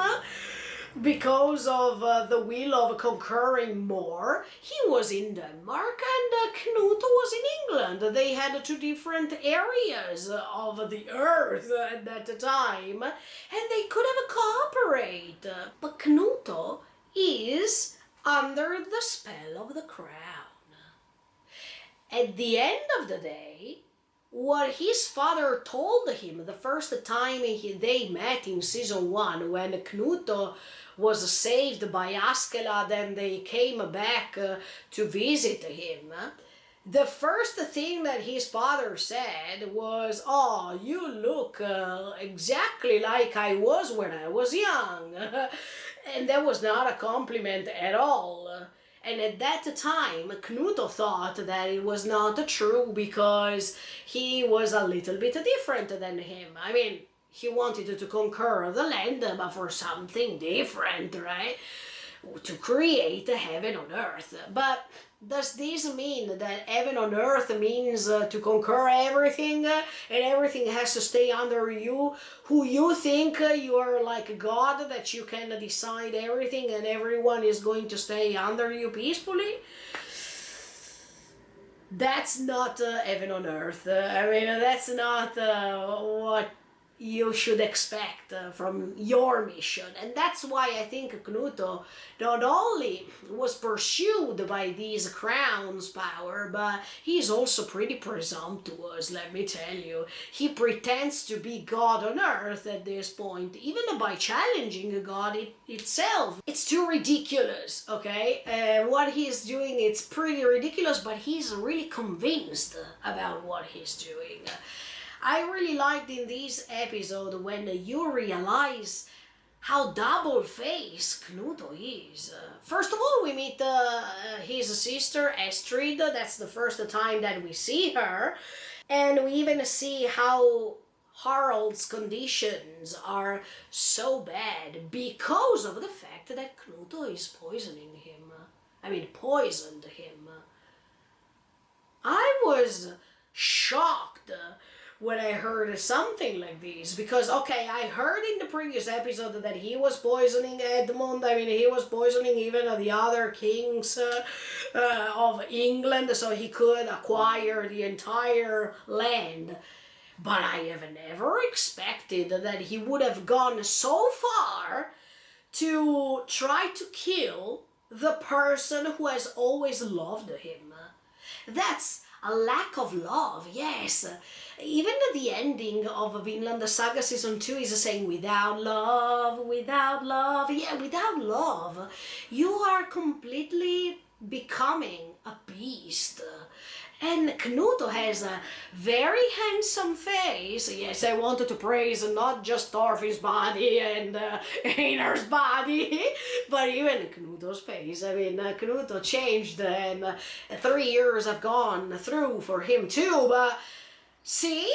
because of the will of conquering more. He was in Denmark and Knut was in England. They had two different areas of the earth at that time, and they could have cooperated. But Knut is under the spell of the crown. At the end of the day, what his father told him the first time they met in season 1, when Knut was saved by Askeladd and they came back to visit him, The first thing that his father said was, "Oh, you look exactly like I was when I was young." And that was not a compliment at all. And at that time, Knuto thought that it was not true because he was a little bit different than him. I mean, he wanted to conquer the land, but for something different, right? To create a heaven on earth. But does this mean that heaven on earth means to conquer everything and everything has to stay under you? Who you think you are like God, that you can decide everything and everyone is going to stay under you peacefully? That's not heaven on earth. I mean, that's not what you should expect from your mission. And that's why I think Knuto not only was pursued by these crown's power, but he's also pretty presumptuous, let me tell you. He pretends to be God on earth at this point, even by challenging God itself. It's too ridiculous, okay? What he's doing, it's pretty ridiculous, but he's really convinced about what he's doing. I really liked in this episode when you realize how double-faced Knuto is. First of all, we meet his sister Estrid. That's the first time that we see her. And we even see how Harald's conditions are so bad because of the fact that Knuto is poisoning him. Poisoned him. I was shocked when I heard something like this, because okay, I heard in the previous episode that he was poisoning Edmund. He was poisoning even the other kings of England so he could acquire the entire land. But I have never expected that he would have gone so far to try to kill the person who has always loved him. That's a lack of love, yes. Even the ending of Vinland Saga Season 2 is saying, without love, yeah, without love, you are completely becoming a beast. And Knuto has a very handsome face. Yes, I wanted to praise not just Thorfinn's body and Einar's body, but even Knuto's face. Knuto changed and 3 years have gone through for him too, but see?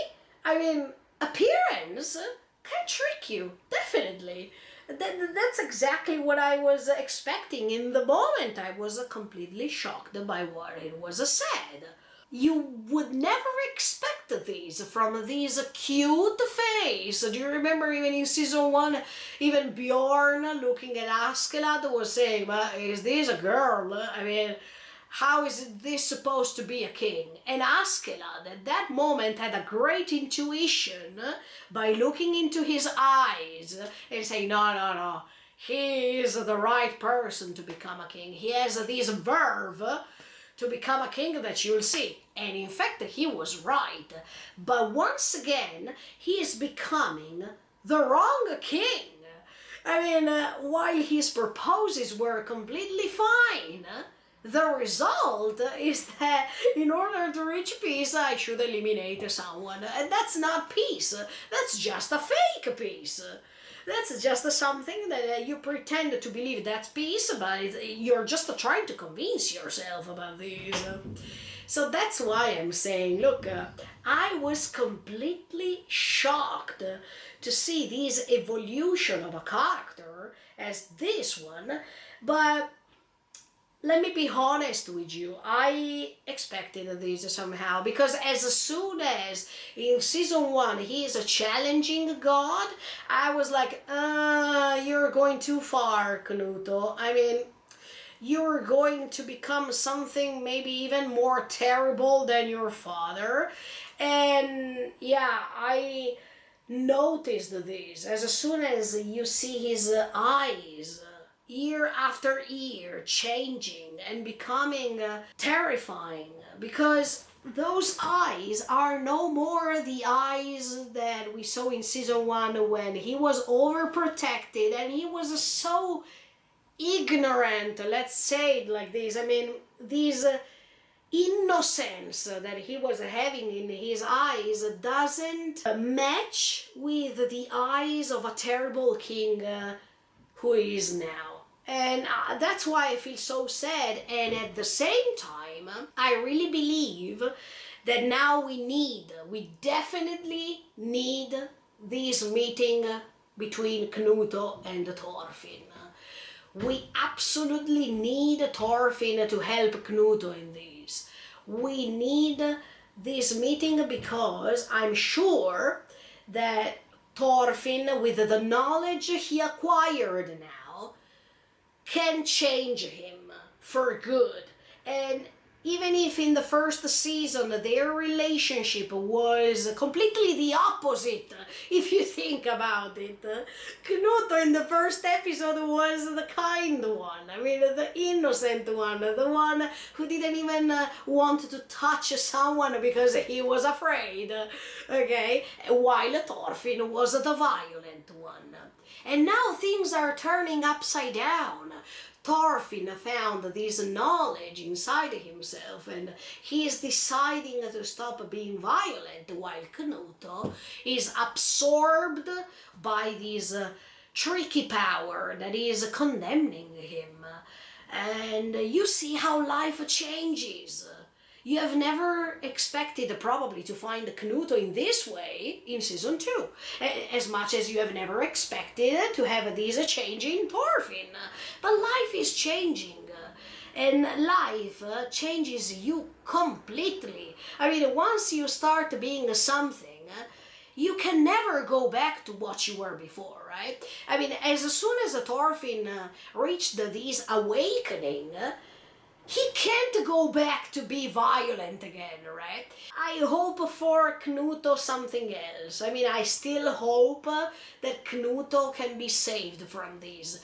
Appearance can trick you, definitely. That's exactly what I was expecting in the moment. I was completely shocked by what it was said. You would never expect this from this cute face. Do you remember even in season 1, even Bjorn looking at Askeladd was saying, but is this a girl? How is this supposed to be a king? And Askeladd at that moment had a great intuition by looking into his eyes and saying, no, he is the right person to become a king. He has this verve to become a king that you'll see. And in fact, he was right. But once again, he is becoming the wrong king. While his purposes were completely fine, the result is that in order to reach peace, I should eliminate someone. And that's not peace. That's just a fake peace. That's just something that you pretend to believe that's peace, but you're just trying to convince yourself about this. So that's why I'm saying, look, I was completely shocked to see this evolution of a character as this one, but let me be honest with you, I expected this somehow, because as soon as in season 1 he is a challenging God, I was like, you're going too far, Knuto. You're going to become something maybe even more terrible than your father. And yeah, I noticed this. As soon as you see his eyes, year after year, changing and becoming terrifying, because those eyes are no more the eyes that we saw in season 1 when he was overprotected and he was so ignorant, let's say it like this. These innocence that he was having in his eyes doesn't match with the eyes of a terrible king who he is now. And that's why I feel so sad. And at the same time, I really believe that now we definitely need this meeting between Knuto and Thorfinn. We absolutely need Thorfinn to help Knuto in this. We need this meeting because I'm sure that Thorfinn, with the knowledge he acquired now, can change him for good. And even if in the first season their relationship was completely the opposite, if you think about it, Knuto in the first episode was the kind one, I mean the innocent one, the one who didn't even want to touch someone because he was afraid, okay, while Thorfinn was the violent one. And now things are turning upside down. Thorfinn found this knowledge inside himself and he is deciding to stop being violent, while Knuto is absorbed by this tricky power that is condemning him. And you see how life changes. You have never expected probably to find Knuto in this way in season 2, as much as you have never expected to have this change in Thorfinn. But life is changing, and life changes you completely. I mean, once you start being something, you can never go back to what you were before, right? I mean, as soon as Thorfinn reached this awakening, he can't go back to be violent again, right? I hope for Knuto something else. I mean, I still hope that Knuto can be saved from this.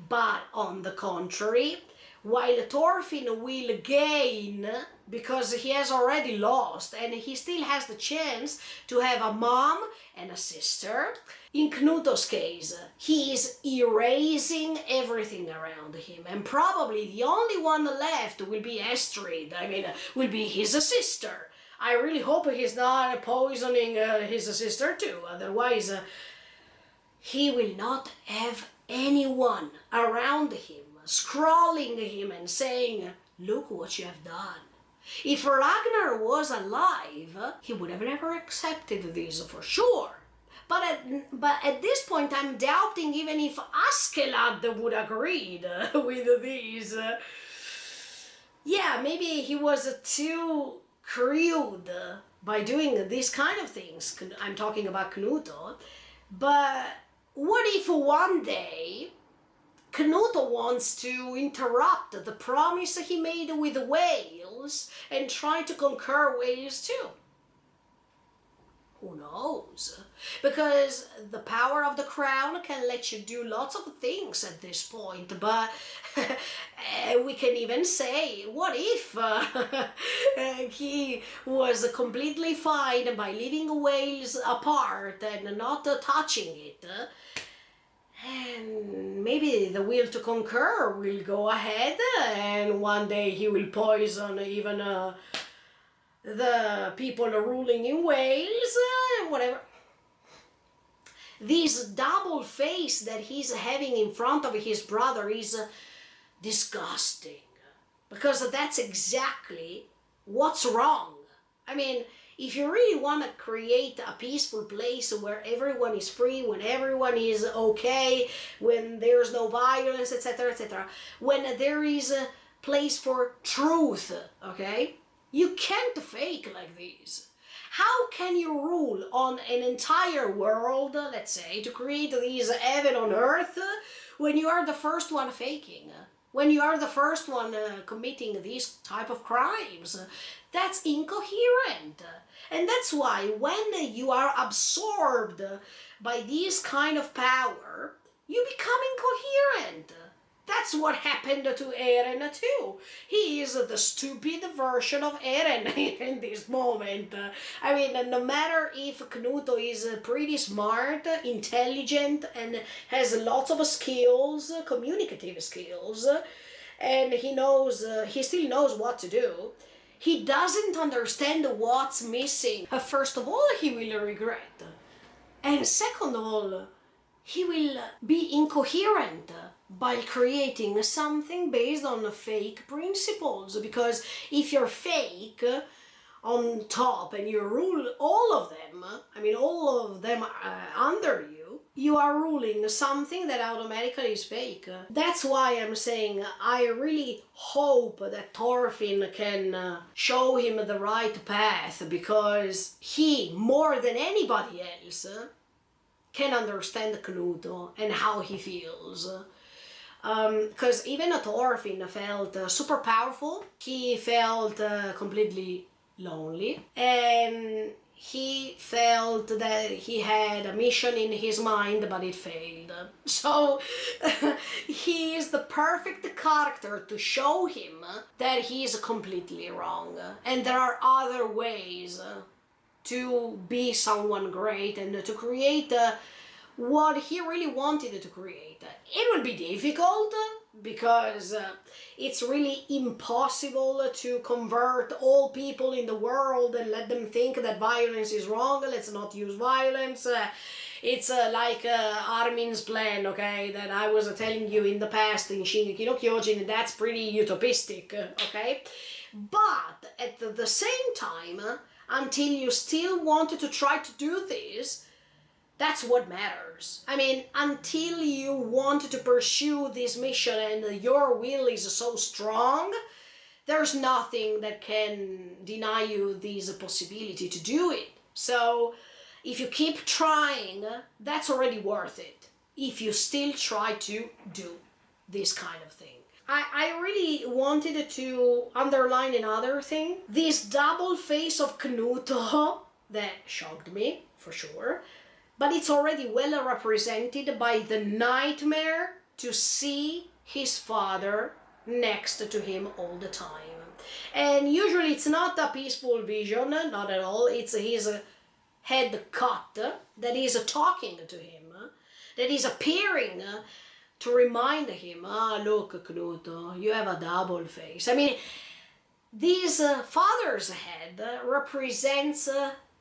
But on the contrary, while Thorfinn will gain, because he has already lost and he still has the chance to have a mom and a sister, in Knuto's case, he is erasing everything around him, and probably the only one left will be Estrid, I mean, will be his sister. I really hope he's not poisoning his sister too, otherwise he will not have anyone around him scrolling him and saying, "Look what you have done." If Ragnar was alive, he would have never accepted this for sure. But at this point, I'm doubting even if Askeladd would agree with these. Yeah, maybe he was too crude by doing these kind of things. I'm talking about Knuto. But what if one day Knuto wants to interrupt the promise he made with Wales and try to conquer Wales too? Who knows? Because the power of the crown can let you do lots of things at this point, but we can even say, what if he was completely fine by leaving Wales apart and not touching it? And maybe the will to conquer will go ahead, and one day he will poison even the people ruling in Wales, whatever. This double face that he's having in front of his brother is disgusting, because that's exactly what's wrong. I mean, if you really want to create a peaceful place where everyone is free, when everyone is okay, when there's no violence, etc., when there is a place for truth, okay? You can't fake like this. How can you rule on an entire world, let's say, to create this heaven on earth, when you are the first one faking? When you are the first one committing these type of crimes? That's incoherent. And that's why when you are absorbed by this kind of power, you become incoherent. That's what happened to Eren too. He is the stupid version of Eren in this moment. I mean, no matter if Knuto is pretty smart, intelligent, and has lots of skills, communicative skills, and he still knows what to do, he doesn't understand what's missing. First of all, he will regret. And second of all, he will be incoherent by creating something based on fake principles. Because if you're fake on top and you rule all of them, all of them under you, you are ruling something that automatically is fake. That's why I'm saying I really hope that Thorfinn can show him the right path, because he, more than anybody else, can understand Knut and how he feels. Because even Thorfinn felt super powerful, he felt completely lonely, and he felt that he had a mission in his mind, but it failed. So he is the perfect character to show him that he is completely wrong, and there are other ways to be someone great and to create what he really wanted to create. It will be difficult because it's really impossible to convert all people in the world and let them think that violence is wrong. Let's not use violence. It's like Armin's plan, okay, that I was telling you in the past in Shingeki no Kyojin. That's pretty utopistic, okay? But at the same time, until you still wanted to try to do this, that's what matters. Until you want to pursue this mission and your will is so strong, there's nothing that can deny you this possibility to do it. So if you keep trying, that's already worth it. If you still try to do this kind of thing. I really wanted to underline another thing. This double face of Knuto that shocked me, for sure. But it's already well represented by the nightmare to see his father next to him all the time. And usually it's not a peaceful vision, not at all. It's his head cut that is talking to him, that is appearing to remind him, look, Knut, you have a double face. This father's head represents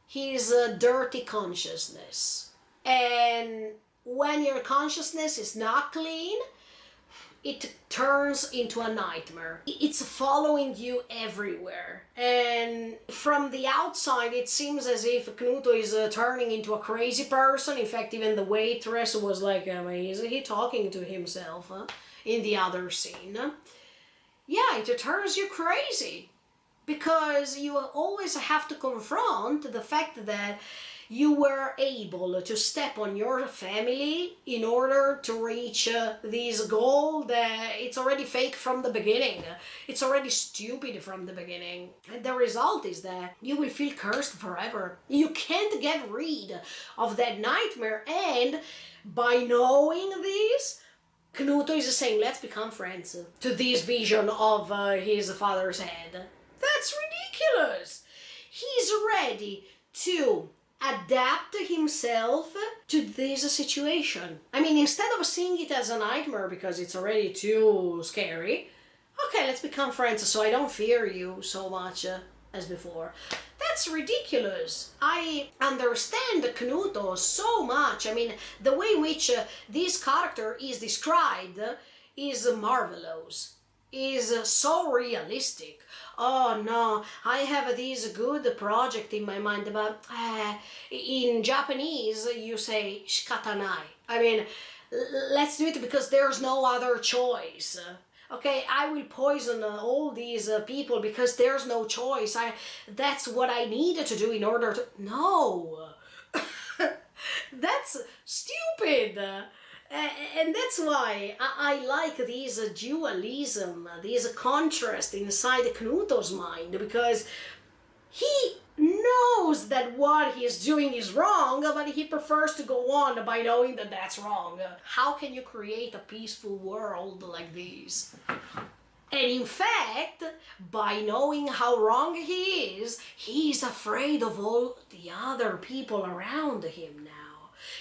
his dirty consciousness. And when your consciousness is not clean, it turns into a nightmare. It's following you everywhere. And from the outside, it seems as if Knuto is turning into a crazy person. In fact, even the waitress was like, is he talking to himself in the other scene? Yeah, it turns you crazy. Because you always have to confront the fact that you were able to step on your family in order to reach this goal that it's already fake from the beginning. It's already stupid from the beginning. And the result is that you will feel cursed forever. You can't get rid of that nightmare. And by knowing this, Knuto is saying, let's become friends, to this vision of his father's head. That's ridiculous. He's ready to adapt himself to this situation. Instead of seeing it as a nightmare because it's already too scary, okay, let's become friends so I don't fear you so much as before. That's ridiculous. I understand Knuto so much. The way in which this character is described is marvelous, is so realistic. Oh no, I have this good project in my mind, but in Japanese you say shikatanai. Let's do it because there's no other choice. Okay, I will poison all these people because there's no choice. That's what I needed to do in order to... No! That's stupid! And that's why I like this dualism, this contrast inside Knuto's mind, because he knows that what he is doing is wrong, but he prefers to go on by knowing that that's wrong. How can you create a peaceful world like this? And in fact, by knowing how wrong he is afraid of all the other people around him now.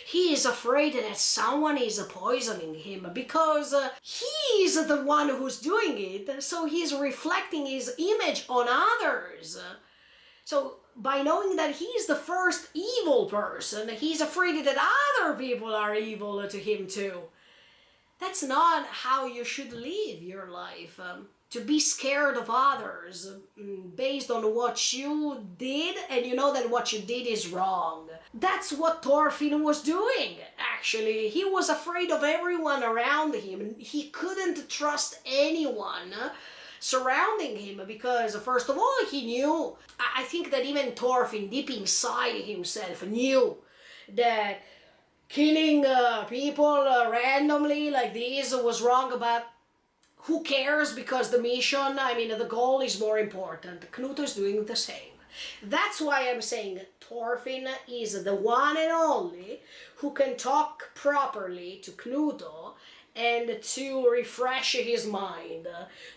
He is afraid that someone is poisoning him because he is the one who's doing it, so he's reflecting his image on others. So by knowing that he's the first evil person, he's afraid that other people are evil to him too. That's not how you should live your life. To be scared of others based on what you did and you know that what you did is wrong. That's what Thorfinn was doing, actually. He was afraid of everyone around him. He couldn't trust anyone surrounding him because, first of all, he knew, I think that even Thorfinn deep inside himself knew that killing people randomly like this was wrong, but who cares, because the mission, the goal is more important. Knut is doing the same. That's why I'm saying Thorfinn is the one and only who can talk properly to Knut and to refresh his mind,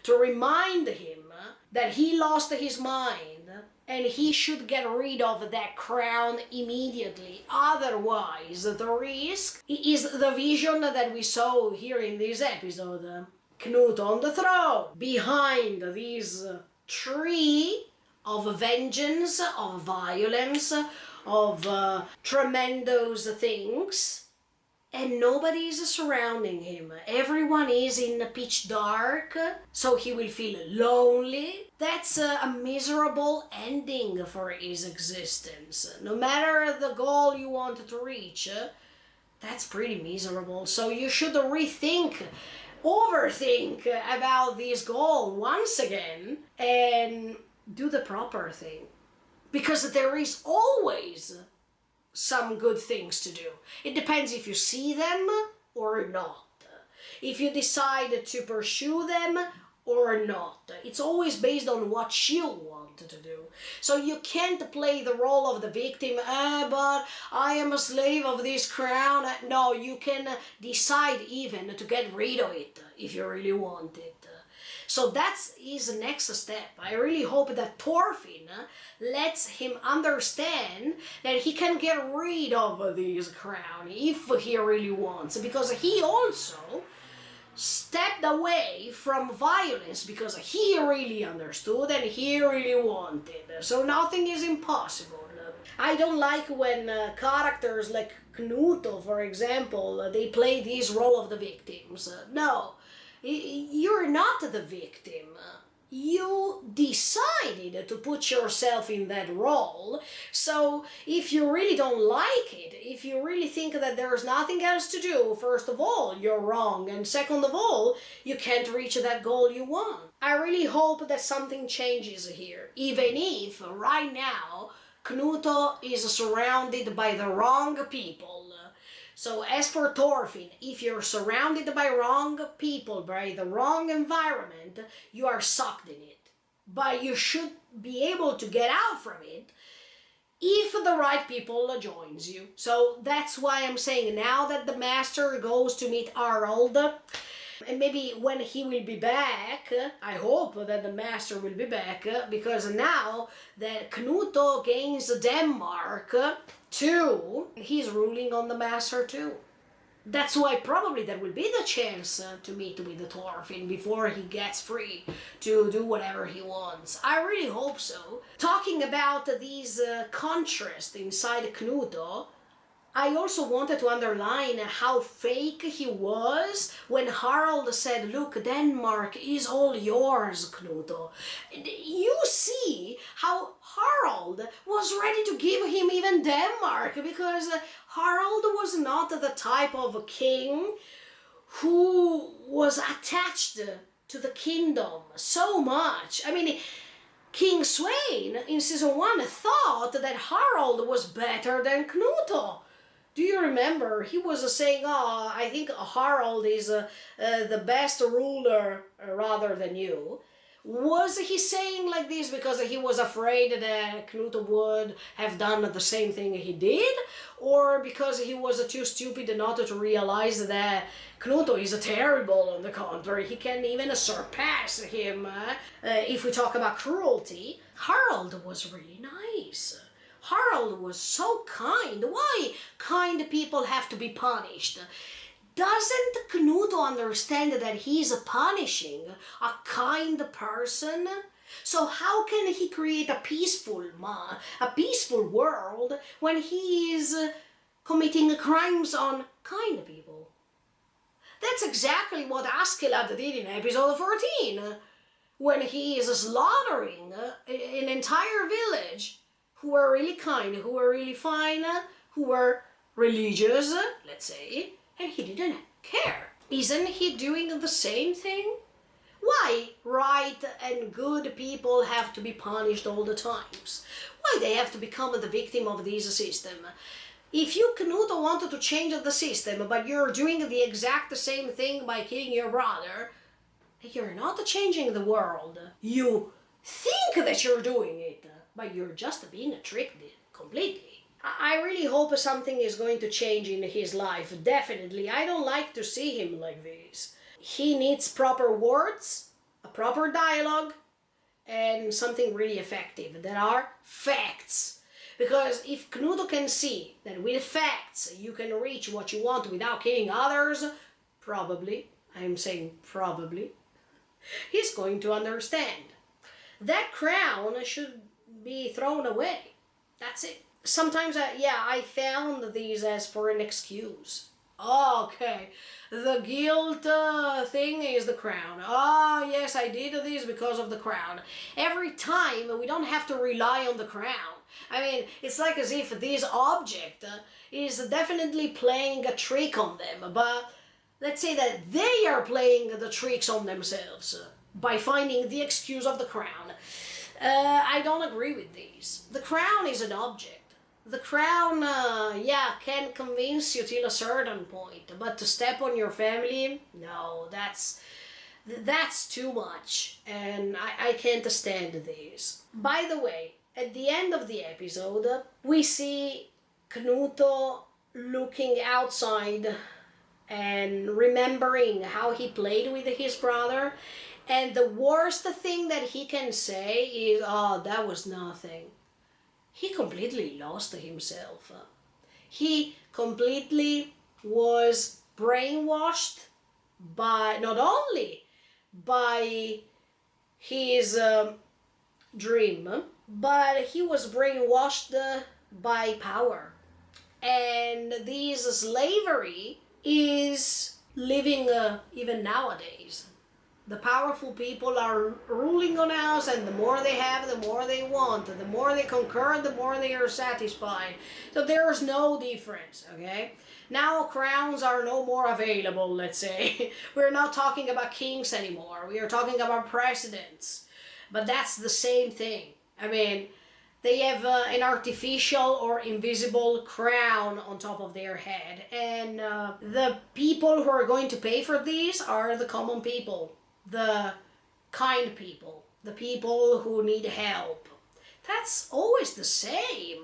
to remind him that he lost his mind and he should get rid of that crown immediately. Otherwise, the risk is the vision that we saw here in this episode. Knut on the throne, behind this tree of vengeance, of violence, of tremendous things, and nobody is surrounding him. Everyone is in the pitch dark, so he will feel lonely. That's a miserable ending for his existence. No matter the goal you want to reach, that's pretty miserable. So you should overthink about this goal once again and do the proper thing. Because there is always some good things to do. It depends if you see them or not. If you decide to pursue them or not. It's always based on what you want to do. So you can't play the role of the victim, but I am a slave of this crown. No, you can decide even to get rid of it if you really want it. So that's his next step. I really hope that Thorfinn lets him understand that he can get rid of this crown if he really wants, because he also stepped away from violence because he really understood and he really wanted. So nothing is impossible. I don't like when characters like Knut, for example, they play this role of the victims. No, you're not the victim. You decided to put yourself in that role. So if you really don't like it, if you really think that there's nothing else to do, first of all, you're wrong. And second of all, you can't reach that goal you want. I really hope that something changes here. Even if right now, Knut is surrounded by the wrong people. So as for Thorfinn, if you're surrounded by wrong people, by the wrong environment, you are sucked in it. But you should be able to get out from it if the right people joins you. So that's why I'm saying now that the master goes to meet Harald, and maybe when he will be back, I hope that the master will be back, because now that Knut gains Denmark too, he's ruling on the master too. That's why probably there will be the chance to meet with Thorfinn before he gets free to do whatever he wants. I really hope so. Talking about these contrasts inside Knut, I also wanted to underline how fake he was when Harald said, "Look, Denmark is all yours, Knut." You see how Harald was ready to give him even Denmark, because Harald was not the type of king who was attached to the kingdom so much. King Sweyn in season 1 thought that Harald was better than Knut. Do you remember? He was saying, I think Harald is the best ruler rather than you. Was he saying like this because he was afraid that Knut would have done the same thing he did? Or because he was too stupid not to realize that Knut is terrible? On the contrary, he can even surpass him. If we talk about cruelty, Harald was really nice. Harald was so kind. Why kind people have to be punished? Doesn't Knuto understand that he's punishing a kind person? So how can he create a peaceful world when he is committing crimes on kind people? That's exactly what Askeladd did in episode 14, when he is slaughtering an entire village who were really kind, who were really fine, who were religious, let's say, and he didn't care. Isn't he doing the same thing? Why right and good people have to be punished all the times? Why they have to become the victim of this system? If you, Knuto, wanted to change the system, but you're doing the exact same thing by killing your brother, you're not changing the world. You think that you're doing it, but you're just being tricked completely. I really hope something is going to change in his life, definitely. I don't like to see him like this. He needs proper words, a proper dialogue, and something really effective that are facts. Because if Knuto can see that with facts you can reach what you want without killing others, probably, I'm saying probably, he's going to understand. That crown should be thrown away. That's it. Sometimes, I found these as for an excuse. Okay, the guilt thing is the crown. Yes, I did this because of the crown. Every time, we don't have to rely on the crown. I mean, it's like as if this object is definitely playing a trick on them, but let's say that they are playing the tricks on themselves by finding the excuse of the crown. I don't agree with these. The crown is an object. The crown, can convince you till a certain point, but to step on your family, no, that's too much, and I can't stand this. By the way, at the end of the episode, we see Knuto looking outside and remembering how he played with his brother, and the worst thing that he can say is, that was nothing. He completely lost himself. He completely was brainwashed by, not only by his dream, but he was brainwashed by power. And this slavery is living even nowadays. The powerful people are ruling on us, and the more they have, the more they want. The more they conquer, the more they are satisfied. So there's no difference, okay? Now crowns are no more available, let's say. We're not talking about kings anymore. We are talking about presidents. But that's the same thing. I mean, they have an artificial or invisible crown on top of their head. And the people who are going to pay for this are the common people. The kind people, the people who need help. That's always the same.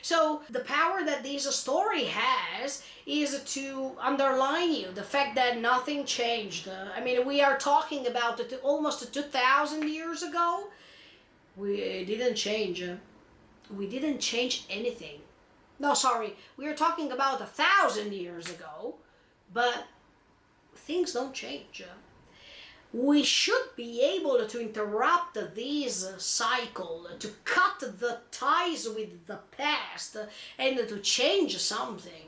So the power that this story has is to underline you the fact that nothing changed. I mean, we are talking about it almost 2,000 years ago. We didn't change. We didn't change anything. No, sorry, we are talking about 1,000 years ago, but things don't change. We should be able to interrupt this cycle, to cut the ties with the past, and to change something.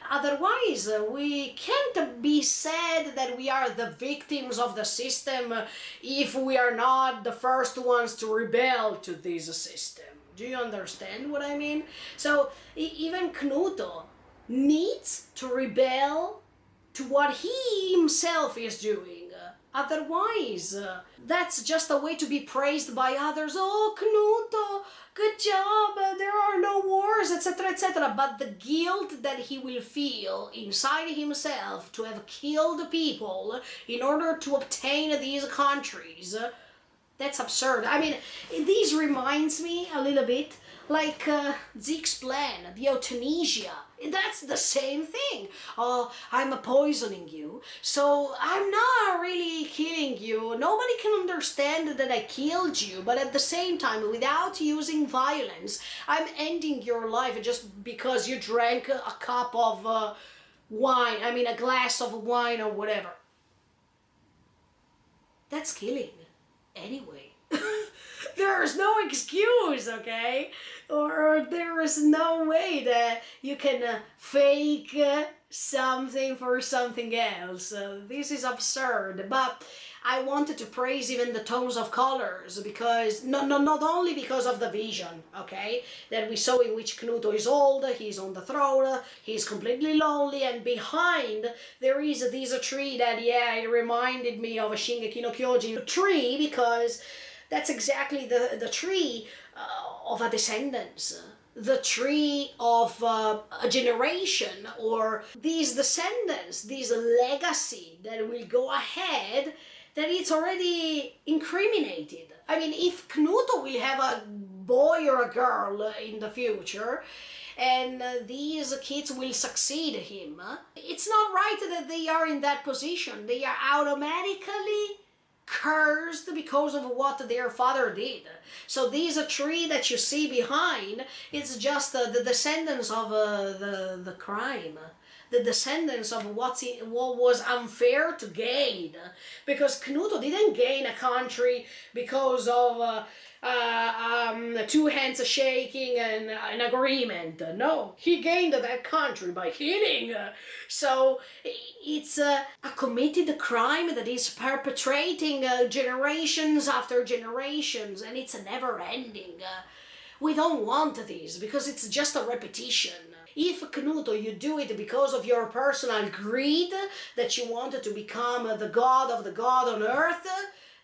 Otherwise, we can't be said that we are the victims of the system if we are not the first ones to rebel to this system. Do you understand what I mean? So even Knuto needs to rebel to what he himself is doing. Otherwise, that's just a way to be praised by others. Oh, Knuto, good job, there are no wars, etc., etc. But the guilt that he will feel inside himself to have killed people in order to obtain these countries, that's absurd. I mean, this reminds me a little bit Like Zeke's plan, the euthanasia. That's the same thing. Oh, I'm poisoning you, so I'm not really killing you. Nobody can understand that I killed you, but at the same time, without using violence, I'm ending your life just because you drank a cup of wine, I mean a glass of wine or whatever. That's killing. Anyway. There is no excuse, okay? Or there is no way that you can fake something for something else. This is absurd, but I wanted to praise even the tones of colors because, not only because of the vision, okay, that we saw in which Knuto is old, he's on the throne, he's completely lonely, and behind there is this tree that, yeah, it reminded me of a Shingeki no Kyojin tree because that's exactly the tree of a descendants, the tree of a generation, or these descendants, this legacy that will go ahead, that it's already incriminated. I mean, if Knuto will have a boy or a girl in the future, and these kids will succeed him, it's not right that they are in that position. They are automatically cursed because of what their father did. So this tree that you see behind, it's just the descendants of the crime, the descendants of what was unfair to gain, because Knuto didn't gain a country because of two hands shaking and an agreement. No, he gained that country by killing. So it's a committed crime that is perpetrating generations after generations, and it's never ending. We don't want this because it's just a repetition. If Knuto, you do it because of your personal greed, that you wanted to become the god of the god on earth,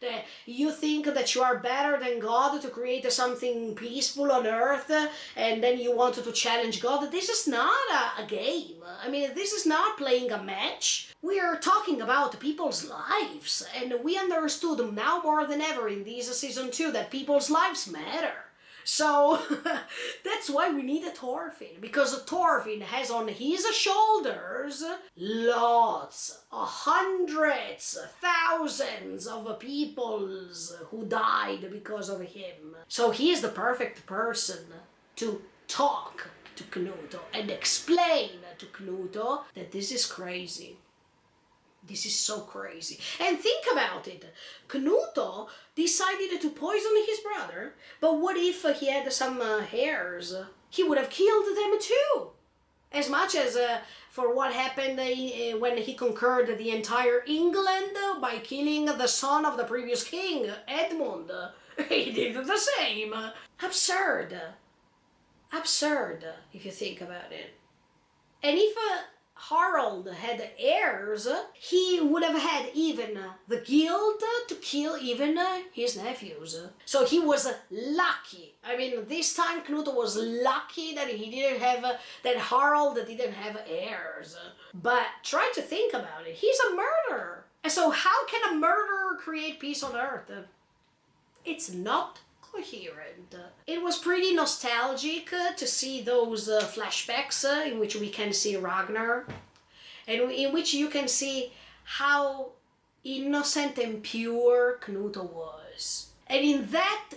that you think that you are better than God to create something peaceful on earth, and then you wanted to challenge God, this is not a game. I mean, this is not playing a match. We are talking about people's lives, and we understood now more than ever in this season 2 that people's lives matter. So that's why we need a Thorfinn, because Thorfinn has on his shoulders lots, hundreds, thousands of peoples who died because of him. So he is the perfect person to talk to Knuto and explain to Knuto that this is crazy. This is so crazy. And think about it. Knuto decided to poison his brother, but what if he had some hairs? He would have killed them too. As much as for what happened when he conquered the entire England by killing the son of the previous king, Edmund. He did the same. Absurd. Absurd, if you think about it. And if Harald had heirs, he would have had even the guilt to kill even his nephews. So he was lucky. I mean, this time Knuto was lucky that he didn't have, that Harald didn't have heirs. But try to think about it. He's a murderer. And so how can a murderer create peace on earth? It's not coherent. It was pretty nostalgic to see those flashbacks in which we can see Ragnar, and in which you can see how innocent and pure Knuto was. And in that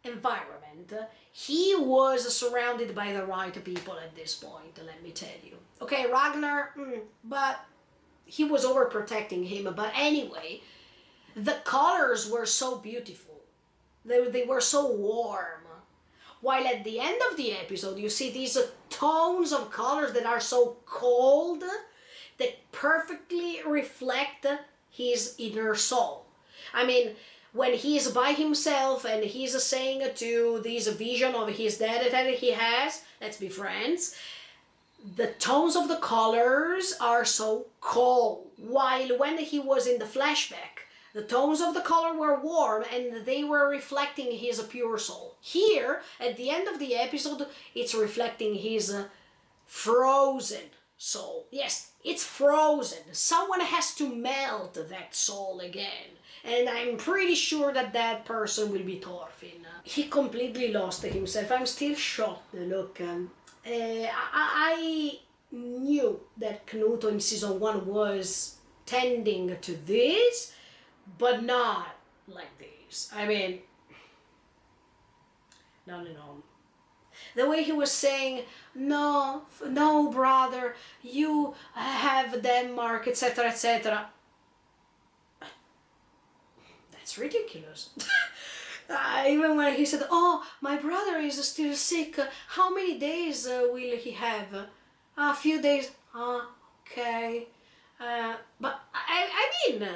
environment, he was surrounded by the right people at this point, let me tell you. Okay, Ragnar, but he was overprotecting him. But anyway, the colors were so beautiful. They were so warm. While at the end of the episode, you see these tones of colors that are so cold, that perfectly reflect his inner soul. I mean, when he's by himself and he's saying to this vision of his dad that he has, let's be friends, the tones of the colors are so cold. While when he was in the flashback, the tones of the color were warm and they were reflecting his pure soul. Here, at the end of the episode, it's reflecting his frozen soul. Yes, it's frozen. Someone has to melt that soul again. And I'm pretty sure that that person will be Thorfinn. He completely lost himself. I'm still shocked. Look, I knew that Knuto in season 1 was tending to this, but not like this. I mean, no. The way he was saying, no, no, brother, you have Denmark, etc., etc. That's ridiculous. Even when he said, oh, my brother is still sick, how many days will he have? A few days. Okay. But I mean,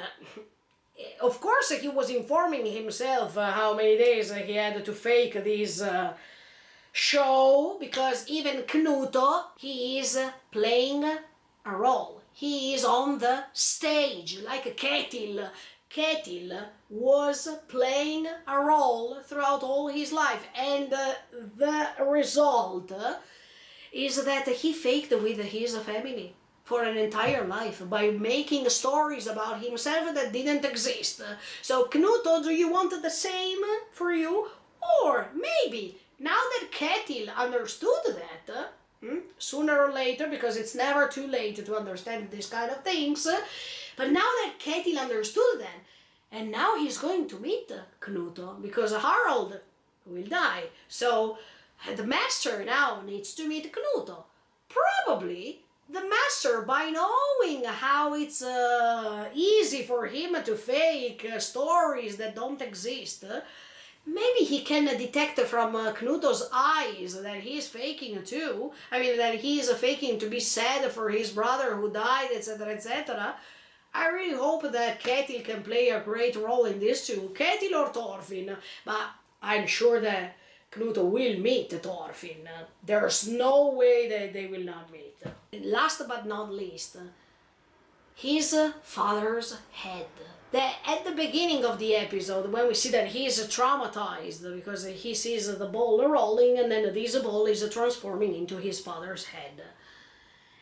of course he was informing himself how many days he had to fake this show, because even Knuto, he is playing a role. He is on the stage, like Ketil. Ketil was playing a role throughout all his life, and the result is that he faked with his family for an entire life by making stories about himself that didn't exist. So Knuto, do you want the same for you? Or maybe, now that Ketil understood that, sooner or later, because it's never too late to understand these kind of things, but now that Ketil understood that, and now he's going to meet Knuto, because Harald will die, so the master now needs to meet Knuto. Probably the master, by knowing how it's easy for him to fake stories that don't exist, maybe he can detect from Knuto's eyes that he's faking too. I mean, that he's faking to be sad for his brother who died, etc., etc. I really hope that Ketil can play a great role in this too. Ketil or Thorfinn, but I'm sure that Knuto will meet Thorfinn. There's no way that they will not meet. Last but not least, his father's head. At the beginning of the episode, when we see that he is traumatized because he sees the ball rolling, and then this ball is transforming into his father's head.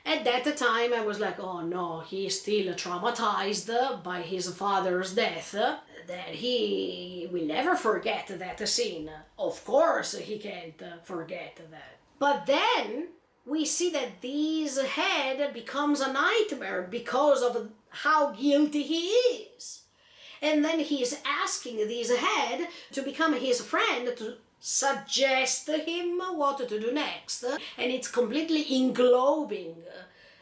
At that time, I was like, oh no, he is still traumatized by his father's death, that he will never forget that scene. Of course he can't forget that. But then we see that this head becomes a nightmare because of how guilty he is. And then he's asking this head to become his friend, to suggest him what to do next, and it's completely englobing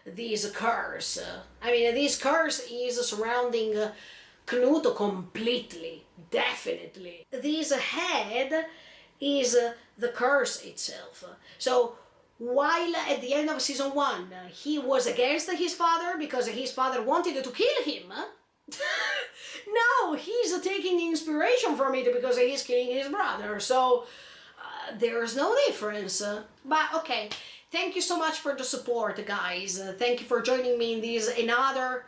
this curse. I mean, this curse is surrounding Knuto completely, definitely. This head is the curse itself. So while at the end of season 1 he was against his father because his father wanted to kill him, now he's taking inspiration from it because he's killing his brother. So there's no difference. But okay, thank you so much for the support, guys. Thank you for joining me in this another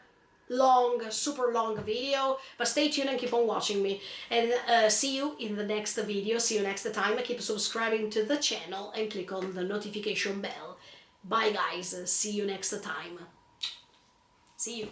long, super long video. But stay tuned and keep on watching me. And see you in the next video. See you next time. Keep subscribing to the channel and click on the notification bell. Bye, guys. See you next time. See you.